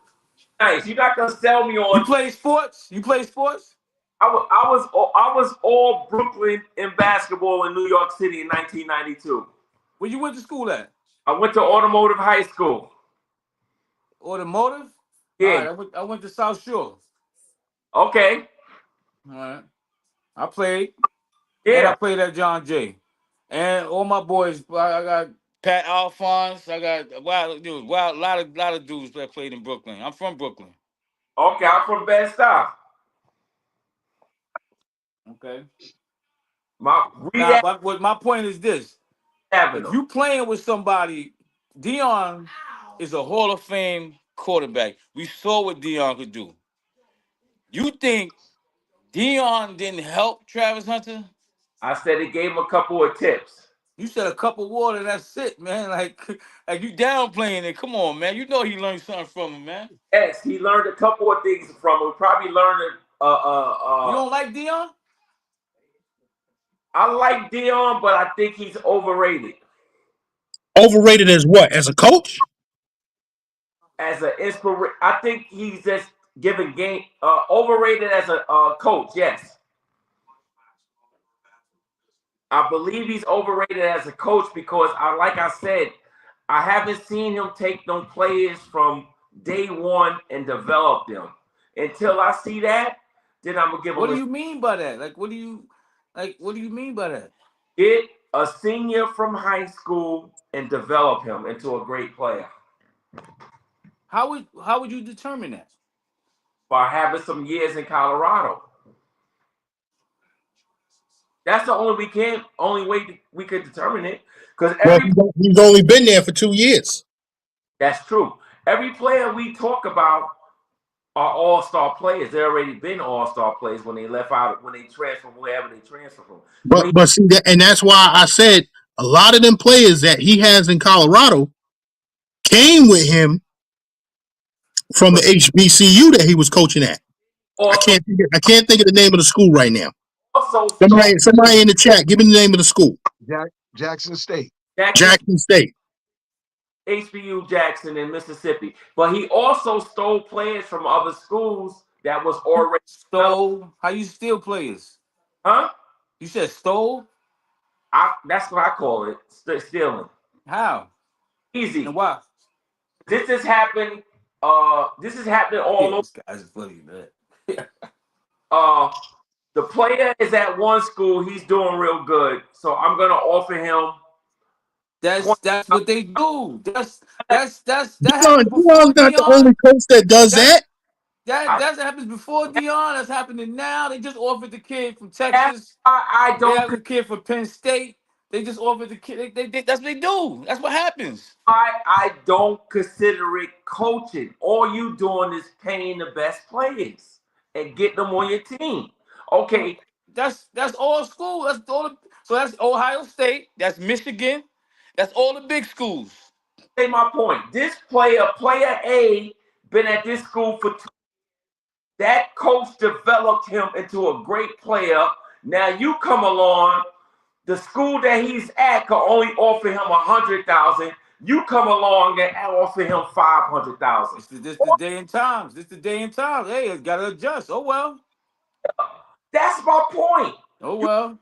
Nice. You're not gonna sell me on. You play sports? You play sports? I was all Brooklyn in basketball in New York City in 1992. Where you went to school at? I went to Automotive High School. Automotive? Yeah. Right, I went to South Shore. Okay. All right. I played. Yeah. And I played at John Jay. And all my boys, I got Pat Alphonse. I got a lot of dudes that played in Brooklyn. I'm from Brooklyn. Okay, I'm from Bed-Stuy. Okay. But my point is this: if you playing with somebody, Deion is a Hall of Fame quarterback. We saw what Deion could do. You think Deion didn't help Travis Hunter? I said he gave him a couple of tips. You said a cup of water, that's it, man. Like you downplaying it. Come on, man. You know he learned something from him, man. Yes, he learned a couple of things from him. Probably learned You don't like Deion? I like Deion, but I think he's overrated. Overrated as what? As a coach? As an inspiration, I think he's just giving game. Overrated as a coach, yes. I believe he's overrated as a coach because, like I said, I haven't seen him take them players from day one and develop them. Until I see that, then I'm gonna give him. What do you mean by that? What do you mean by that? Get a senior from high school and develop him into a great player. How would you determine that? By having some years in Colorado. That's the only way we could determine it. Because he's only been there for 2 years. That's true. Every player we talk about are all-star players. They already been all-star players when they left out, when they transfer wherever they transfer from. But see that, and that's why I said a lot of them players that he has in Colorado came with him from the HBCU that he was coaching at. Also, I can't think of the name of the school right now. Also, somebody in the chat, give me the name of the school. Jackson State. Jackson State. HBU Jackson in Mississippi. But he also stole players from other schools that was already stole. How you steal players? Huh? You said stole? That's what I call it. Stealing. How? Easy. And why? This has happened. This is happening all over. This guy's funny, man. The player is at one school. He's doing real good, so I'm gonna offer him. That's what they do. That Deion's not the only coach that does that. That happens before Deion. That's happening now. They just offered the kid from Texas. I don't. They have the kid from Penn State. They just offered the kid. That's what they do. That's what happens. I don't consider it coaching. All you doing is paying the best players and getting them on your team. Okay, that's all school. So that's Ohio State. That's Michigan. That's all the big schools. Say my point. This player A, been at this school for 2 years. That coach developed him into a great player. Now you come along, the school that he's at can only offer him 100,000. You come along and offer him 500,000. This the day and times. This the day and times. Hey, it's gotta adjust. Oh well. That's my point. Oh well.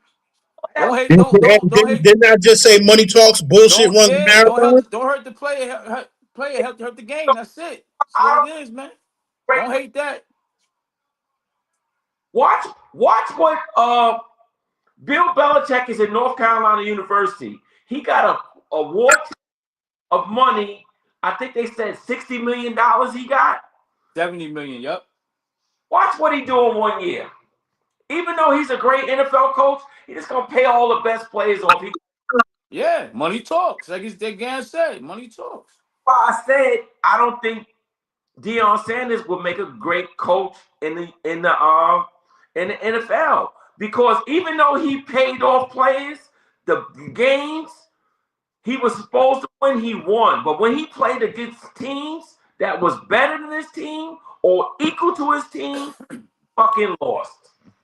That, Don't hate. Don't hate. Didn't I just say money talks, bullshit Don't runs the yeah. marathon? Don't hurt the player. Player hurt the game. That's it. That's I what don't it is, man. break. Don't hate that. Watch what Bill Belichick is in North Carolina University. He got a war of money. I think they said $60 million he got. 70 million. Yep. Watch what he do in 1 year. Even though he's a great NFL coach, he's just gonna pay all the best players off. Yeah, money talks. Like Deion said, money talks. Well, I said I don't think Deion Sanders would make a great coach in the NFL, because even though he paid off players, the games he was supposed to win, he won. But when he played against teams that was better than his team or equal to his team, fucking lost.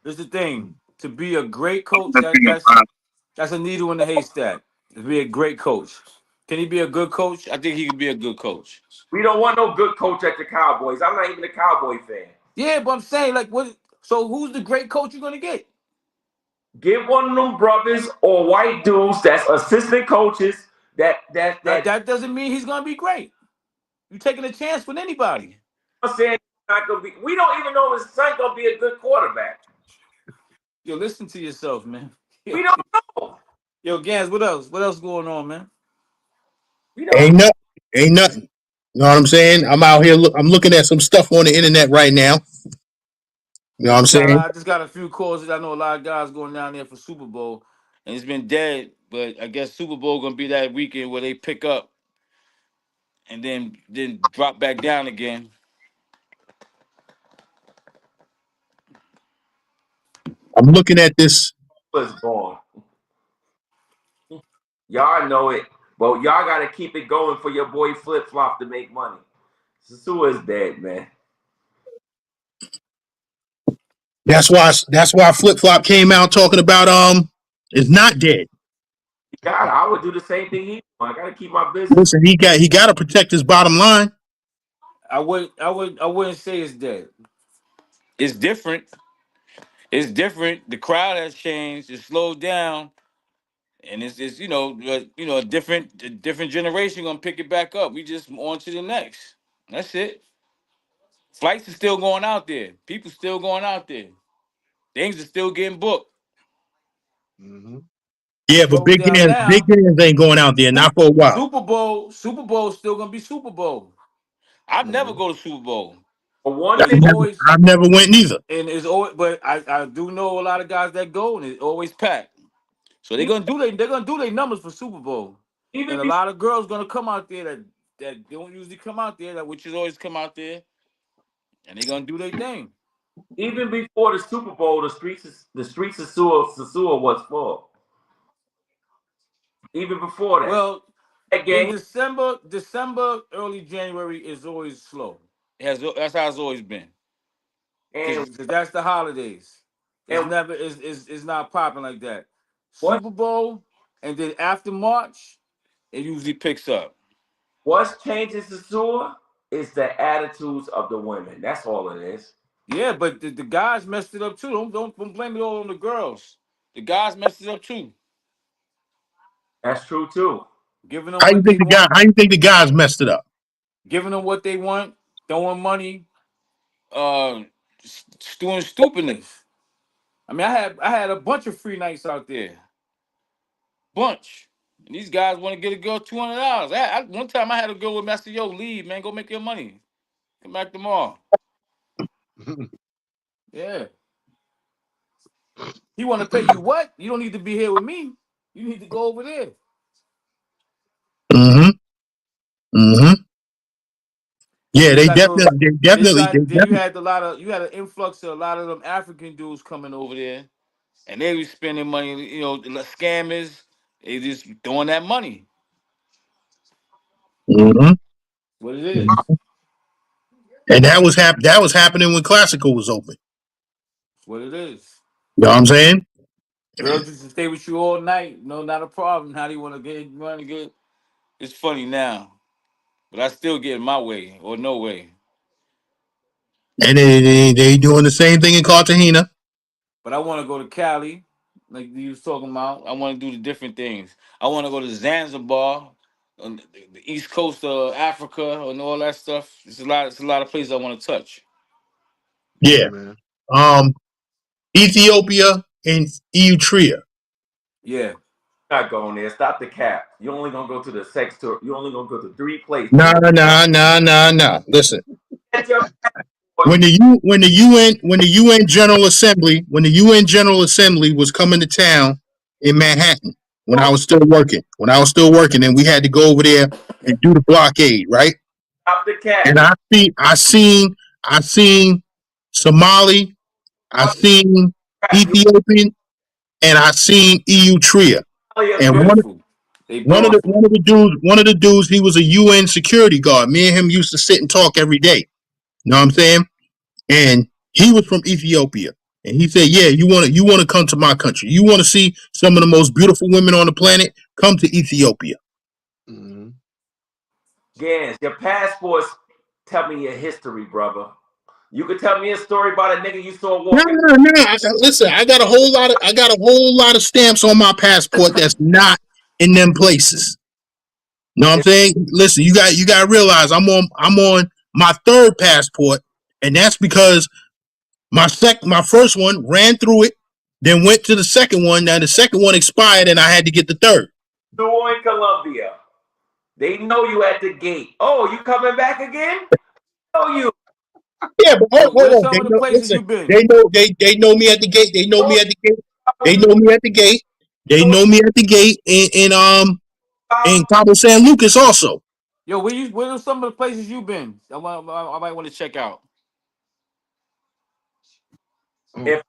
This is the thing. To be a great coach, that's a needle in the haystack. To be a great coach. Can he be a good coach? I think he could be a good coach. We don't want no good coach at the Cowboys. I'm not even a Cowboy fan. Yeah, but I'm saying, like, what? So who's the great coach you're gonna get? Get one of them brothers or white dudes that's assistant coaches. That doesn't mean he's gonna be great. You taking a chance with anybody? I'm saying not gonna be. We don't even know if his son gonna be a good quarterback. Yo, listen to yourself, man. We don't know. Yo, Gans, what else? What else going on, man? Ain't nothing. Ain't nothing. You know what I'm saying? I'm out here. I'm looking at some stuff on the internet right now. You know what I'm saying? I just got a few calls. I know a lot of guys going down there for Super Bowl, and it's been dead. But I guess Super Bowl gonna be that weekend where they pick up and then drop back down again. I'm looking at this. Was gone. Y'all know it, but y'all gotta keep it going for your boy Flip Flop to make money. Sasua is dead, man. That's why Flip Flop came out talking about it's not dead. God, I would do the same thing he. I gotta keep my business. Listen, he got to protect his bottom line. I wouldn't say it's dead. It's different. It's different. The crowd has changed. It's slowed down, and it's a different generation gonna pick it back up. We just on to the next. That's it. Flights are still going out there. People still going out there. Things are still getting booked. Mm-hmm. Yeah, but big hands ain't going out there, not for a while. Super Bowl is still gonna be Super Bowl. I'd never go to Super Bowl. For one I've thing, never went neither. And it's always, but I do know a lot of guys that go, and it's always packed. So they're gonna do their numbers for Super Bowl. even And a lot of girls gonna come out there that don't usually come out there, that which is always come out there, and they're gonna do their thing. even before the Super Bowl, the streets of Sasua was full. Even before that, Well, that in game, December, early January is always slow. That's how it's always been. and Because that's the holidays. It's and never it's not popping like that. what Super Bowl, and then after March, it usually picks up. what's changing Sasua is the attitudes of the women. That's all it is. Yeah, but the guys messed it up too. Don't blame it all on the girls. The guys messed it up too. That's true too. Giving them what they want. How you think the guys messed it up? Giving them what they want. Throwing money. Doing stupidness. I mean, I had a bunch of free nights out there. Bunch. And these guys want to get a girl $200. One time I had a girl with Master Yo, leave, man. Go make your money. Come back tomorrow. Yeah. He want to pay you what? You don't need to be here with me. You need to go over there. Mm-hmm. Mm-hmm. Yeah, they Then you had an influx of a lot of them African dudes coming over there, and they was spending money. You know, the scammers. They just throwing that money. Mm-hmm. What it is. And that was happening when Classical was open. What it is. You know what I'm saying? Girls used to stay with you all night. No, not a problem. How do you want to get? You want to get? It's funny now, but I still get my way or no way. And they doing the same thing in Cartagena. But I want to go to Cali, like you was talking about. I want to do the different things. I want to go to Zanzibar, on the east coast of Africa, and all that stuff. It's a lot. It's a lot of places I want to touch. Yeah, Yeah. man. Ethiopia and Eritrea. Yeah. Not going there. Stop the cap. You're only gonna go to the sex tour. You're only gonna go to 3 places. Nah. Listen, Get your when the UN General Assembly was coming to town in Manhattan when I was still working, and we had to go over there and do the blockade, right? stop the cap. And I seen Somali, I seen Ethiopian, and I seen Eritrea. It's And Beautiful. They one beautiful. of the dudes, he was a UN security guard. Me and him used to sit and talk every day. You know what I'm saying? And he was from Ethiopia. And he said, "Yeah, you want to come to my country. You want to see some of the most beautiful women on the planet? Come to Ethiopia." Mm-hmm. Gans, your passports tell me your history, brother. You could tell me a story about a nigga you saw walking. Listen, I got a whole lot of stamps on my passport that's not in them places. Know what I'm saying? Listen, you got to realize I'm on my third passport, and that's because my first one ran through it, then went to the second one. Now the second one expired, and I had to get the third. You in Colombia. They know you at the gate. Oh, you coming back again? Know you. Yeah, but hold Where's on. some of the places you been? They know me at the gate. They know me at the gate. They know me at the gate. They know me at the gate in Cabo San Lucas also. Yo, where are some of the places you been? I might want to check out. Oh, If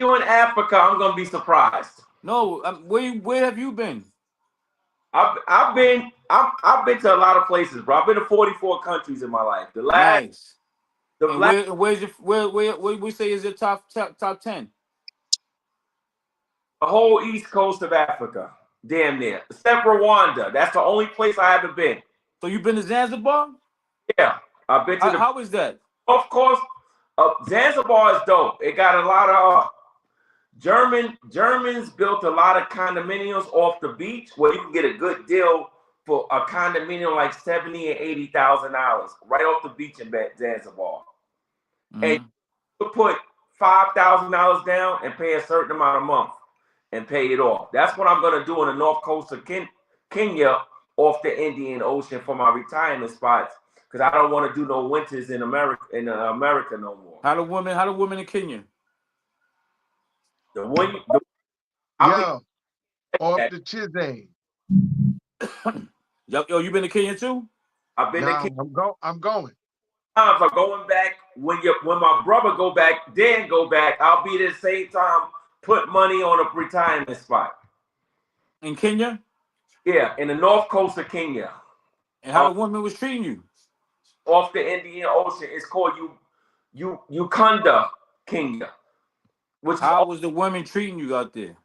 you in Africa, I'm gonna be surprised. No, where have you been? I've been to a lot of places, bro. I've been to 44 countries in my life. Nice. The And last where's your where we say is your top 10? the whole east coast of Africa, damn near. Except Rwanda. That's the only place I haven't been. So you've been to Zanzibar? Yeah, I've been to the How is that? Of course. Zanzibar is dope. It got a lot of Germans built a lot of condominiums off the beach where you can get a good deal for a condominium like $70,000 and $80,000 right off the beach in Zanzibar. Mm-hmm. And you put $5,000 down and pay a certain amount a month and pay it off. That's what I'm gonna do in the north coast of Kenya off the Indian Ocean for my retirement spots because I don't want to do no winters in America no more. How the women in Kenya? yeah. Off the Chizane. Yo, you been to Kenya too? I've been to Kenya. I'm going. For going back when my brother go back, Dan go back, I'll be there the same time, put money on a retirement spot. In Kenya? Yeah, in the north coast of Kenya. And how the woman was treating you? Off the Indian Ocean. It's called Uganda, Kenya. How was the women treating you out there?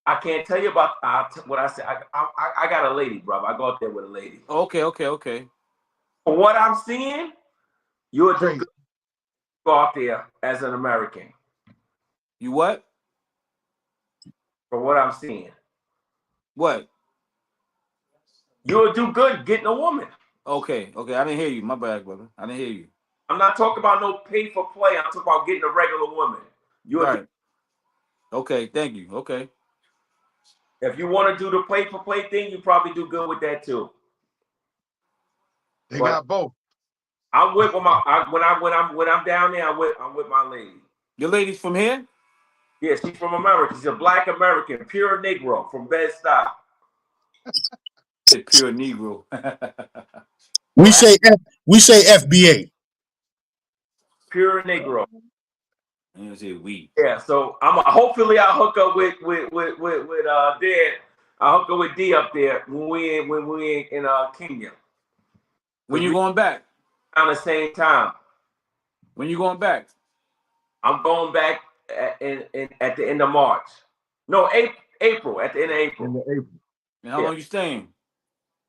I can't tell you about what I said. I got a lady, brother. I go out there with a lady. Okay. For what I'm seeing, you're doing good. Go out there as an American. You what? For what I'm seeing. What? You'll do good getting a woman. Okay. I didn't hear you. My bad, brother. I didn't hear you. I'm not talking about no pay for play. I'm talking about getting a regular woman. Right. Okay, thank you. Okay. If you want to do the pay for play thing, you probably do good with that too. They got both. I'm with when I'm down there. I'm with my lady. Your lady's from here? Yeah, she's from America. She's a Black American, pure Negro from Bed-Stuy. Pure Negro. We say FBA. Pure Negro. Yeah, so hopefully I'll hook up with Dan. I'll hook up with D up there when we in Kenya. When you going back? Around the same time. When you going back? I'm going back at the end of March. No, April, at the end of April. In the April. And how long you staying?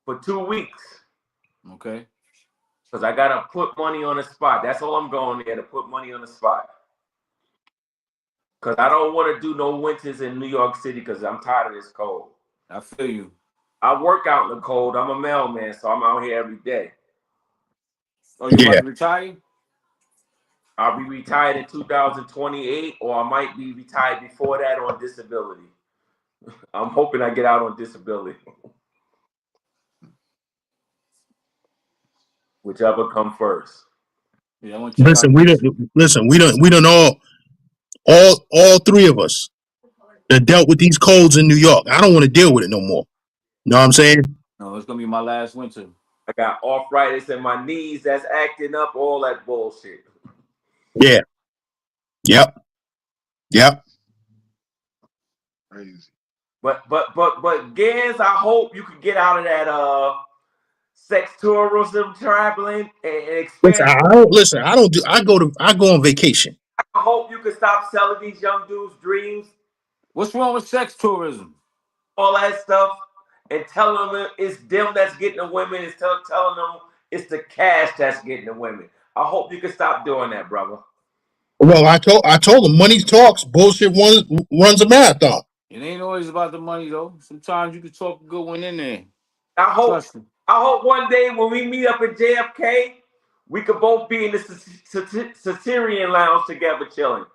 For 2 weeks. Okay. Because I got to put money on the spot. That's all I'm going there, to put money on the spot. Because I don't want to do no winters in New York City because I'm tired of this cold. I feel you. I work out in the cold. I'm a mailman, so I'm out here every day. Oh, you about to retire? I'll be retired in 2028, or I might be retired before that on disability. I'm hoping I get out on disability. Whichever come first. Yeah, I want to check Listen, out we don't all three of us that dealt with these colds in New York. I don't want to deal with it no more. You know what I'm saying? No, it's gonna be my last winter. I got arthritis in my knees that's acting up, all that bullshit. Yeah. Yep. Crazy. But Gans, I hope you can get out of that sex tourism traveling and expand. I go on vacation. I hope you can stop selling these young dudes dreams, What's wrong with sex tourism? all that stuff, and telling them it's them that's getting the women, and telling them it's the cash that's getting the women. I hope you can stop doing that, brother. Well, I told them money talks, bullshit runs a marathon. It ain't always about the money though. Sometimes you can talk a good one in there. I Trust me. hope one day when we meet up at JFK, we could both be in the Caesarean lounge together chilling.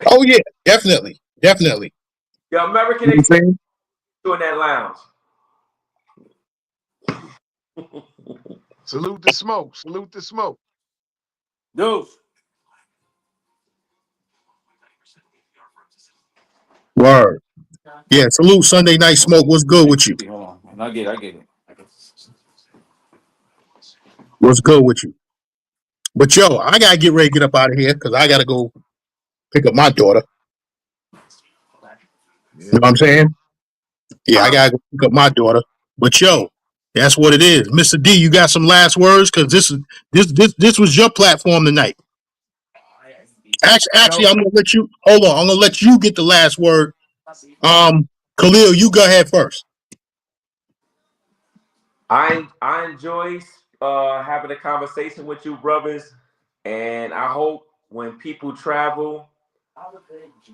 Oh yeah, definitely. The American You know what I'm Express saying? in that lounge. Salute the smoke. Salute the smoke. Dudes. Word. Yeah, salute Sunday Night Smoke. What's good with you? Hold on. I get it. What's good with you? But yo, I gotta get ready to get up out of here because I gotta go pick up my daughter. Yeah. You know what I'm saying? Yeah, I gotta go pick up my daughter. But yo, that's what it is. Mr. D, you got some last words? Because this was your platform tonight. Actually, I'm gonna let you hold on. I'm gonna let you get the last word. Khalil, you go ahead first. I enjoy having a conversation with you, brothers, and I hope when people travel,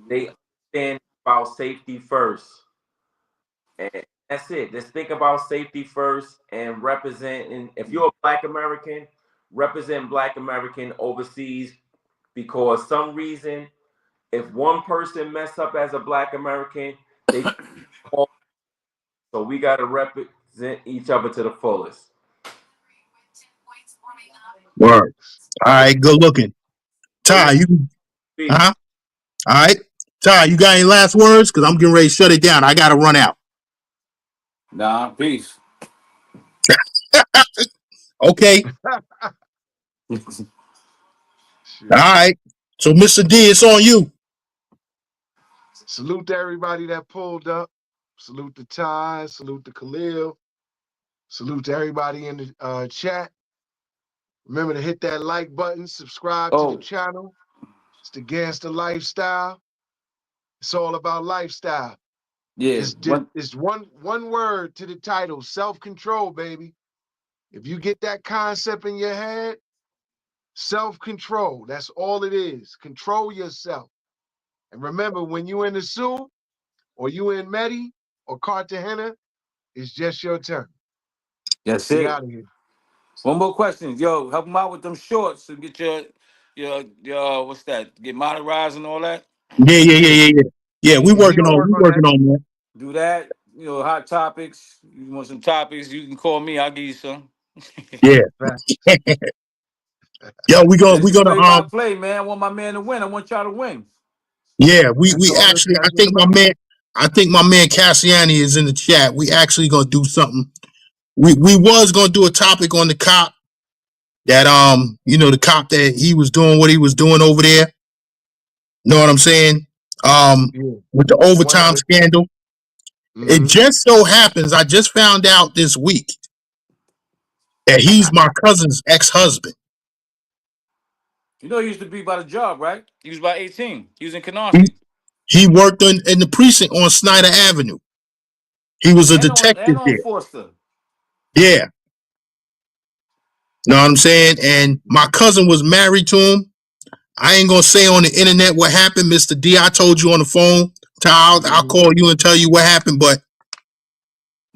they understand about safety first. And that's it. Just think about safety first and representing. If you're a Black American, represent Black American overseas, because some reason, if one person mess up as a Black American, they so we got to represent each other to the fullest. Word. All right, good looking. Ty, you huh? All right. Ty, you got any last words? Because I'm getting ready to shut it down. I gotta run out. Nah, peace. Okay. All right. So Mr. D, it's on you. Salute to everybody that pulled up. Salute to Ty. Salute to Khalil. Salute to everybody in the chat. Remember to hit that like button, subscribe to the channel. It's the Gangster Lifestyle. It's all about lifestyle. Yeah. It's one word to the title, self-control, baby. If you get that concept in your head, self-control, that's all it is. Control yourself. And remember, when you in the zoo, or you in Medi, or Cartagena, it's just your turn. That's We it. out of here. One more question. Yo, help them out with them shorts and get your what's that? Get monetized and all that. Yeah, we Yeah, he working gonna work on that. on that. Do that. Hot topics. You want some topics, you can call me. I'll give you some. Yeah. Yo, we This is gonna play by play, man. I want my man to win. I want y'all to win. yeah, That's we all actually that's what it's about. I think my man Cassiani is in the chat. We actually gonna do something. We was gonna do a topic on the cop that the cop that he was doing what he was doing over there. Know what I'm saying? Yeah. With the The one that overtime was scandal. It just so happens I just found out this week that he's my cousin's ex-husband. He used to be by the job, right? He was about 18. He was in Canarsie. He worked in the precinct on Snyder Avenue. He was a and detective on there. Forster. Yeah. Know what I'm saying? And my cousin was married to him. I ain't gonna say on the internet what happened, Mr. D. I told you on the phone. I'll call you and tell you what happened. But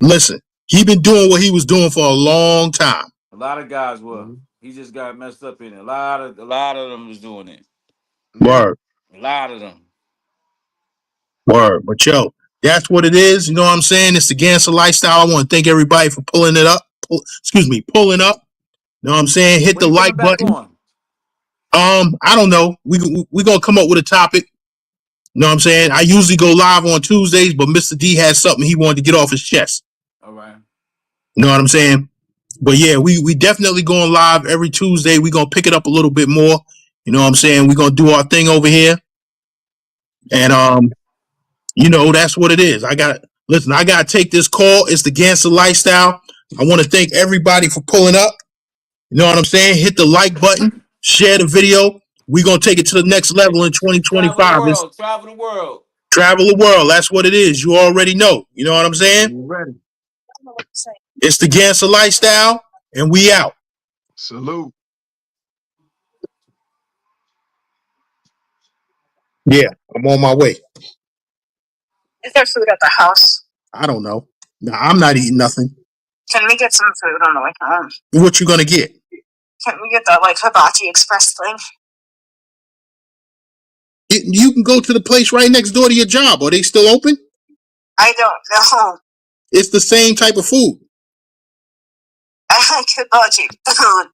listen, he been doing what he was doing for a long time. A lot of guys were. He just got messed up in it. A lot of them was doing it. Word. A lot of them. Word. But yo, that's what it is. You know what I'm saying? It's the Gangster Lifestyle. I want to thank everybody for pulling up. Pulling up. You know what I'm saying? Hit When the you like coming back button. on? I don't know. We gonna come up with a topic. You know what I'm saying? I usually go live on Tuesdays, but Mr. D has something he wanted to get off his chest. All right. You know what I'm saying? But yeah, we definitely going live every Tuesday. We gonna pick it up a little bit more. You know what I'm saying? We gonna do our thing over here. And you know, that's what it is. I gotta take this call. It's the Gangster Lifestyle. I want to thank everybody for pulling up. You know what I'm saying? Hit the like button, share the video. We're gonna take it to the next level in Travel the 2025. world. Travel the world. Travel the world. That's what it is. You already know. You know what I'm saying? Ready. It's the Gangster Lifestyle, and we out. Salute. Yeah, I'm on my way. Is there food at the house? I don't know. Nah, I'm not eating nothing. Can we get some food on the way home? What you gonna get? Can we get the Hibachi Express thing? You can go to the place right next door to your job. Are they still open? I don't know. It's the same type of food. I like hibachi food.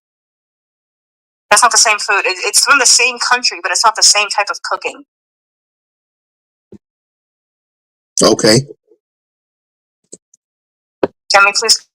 That's not the same food. It's from the same country, but it's not the same type of cooking. Okay. Can we please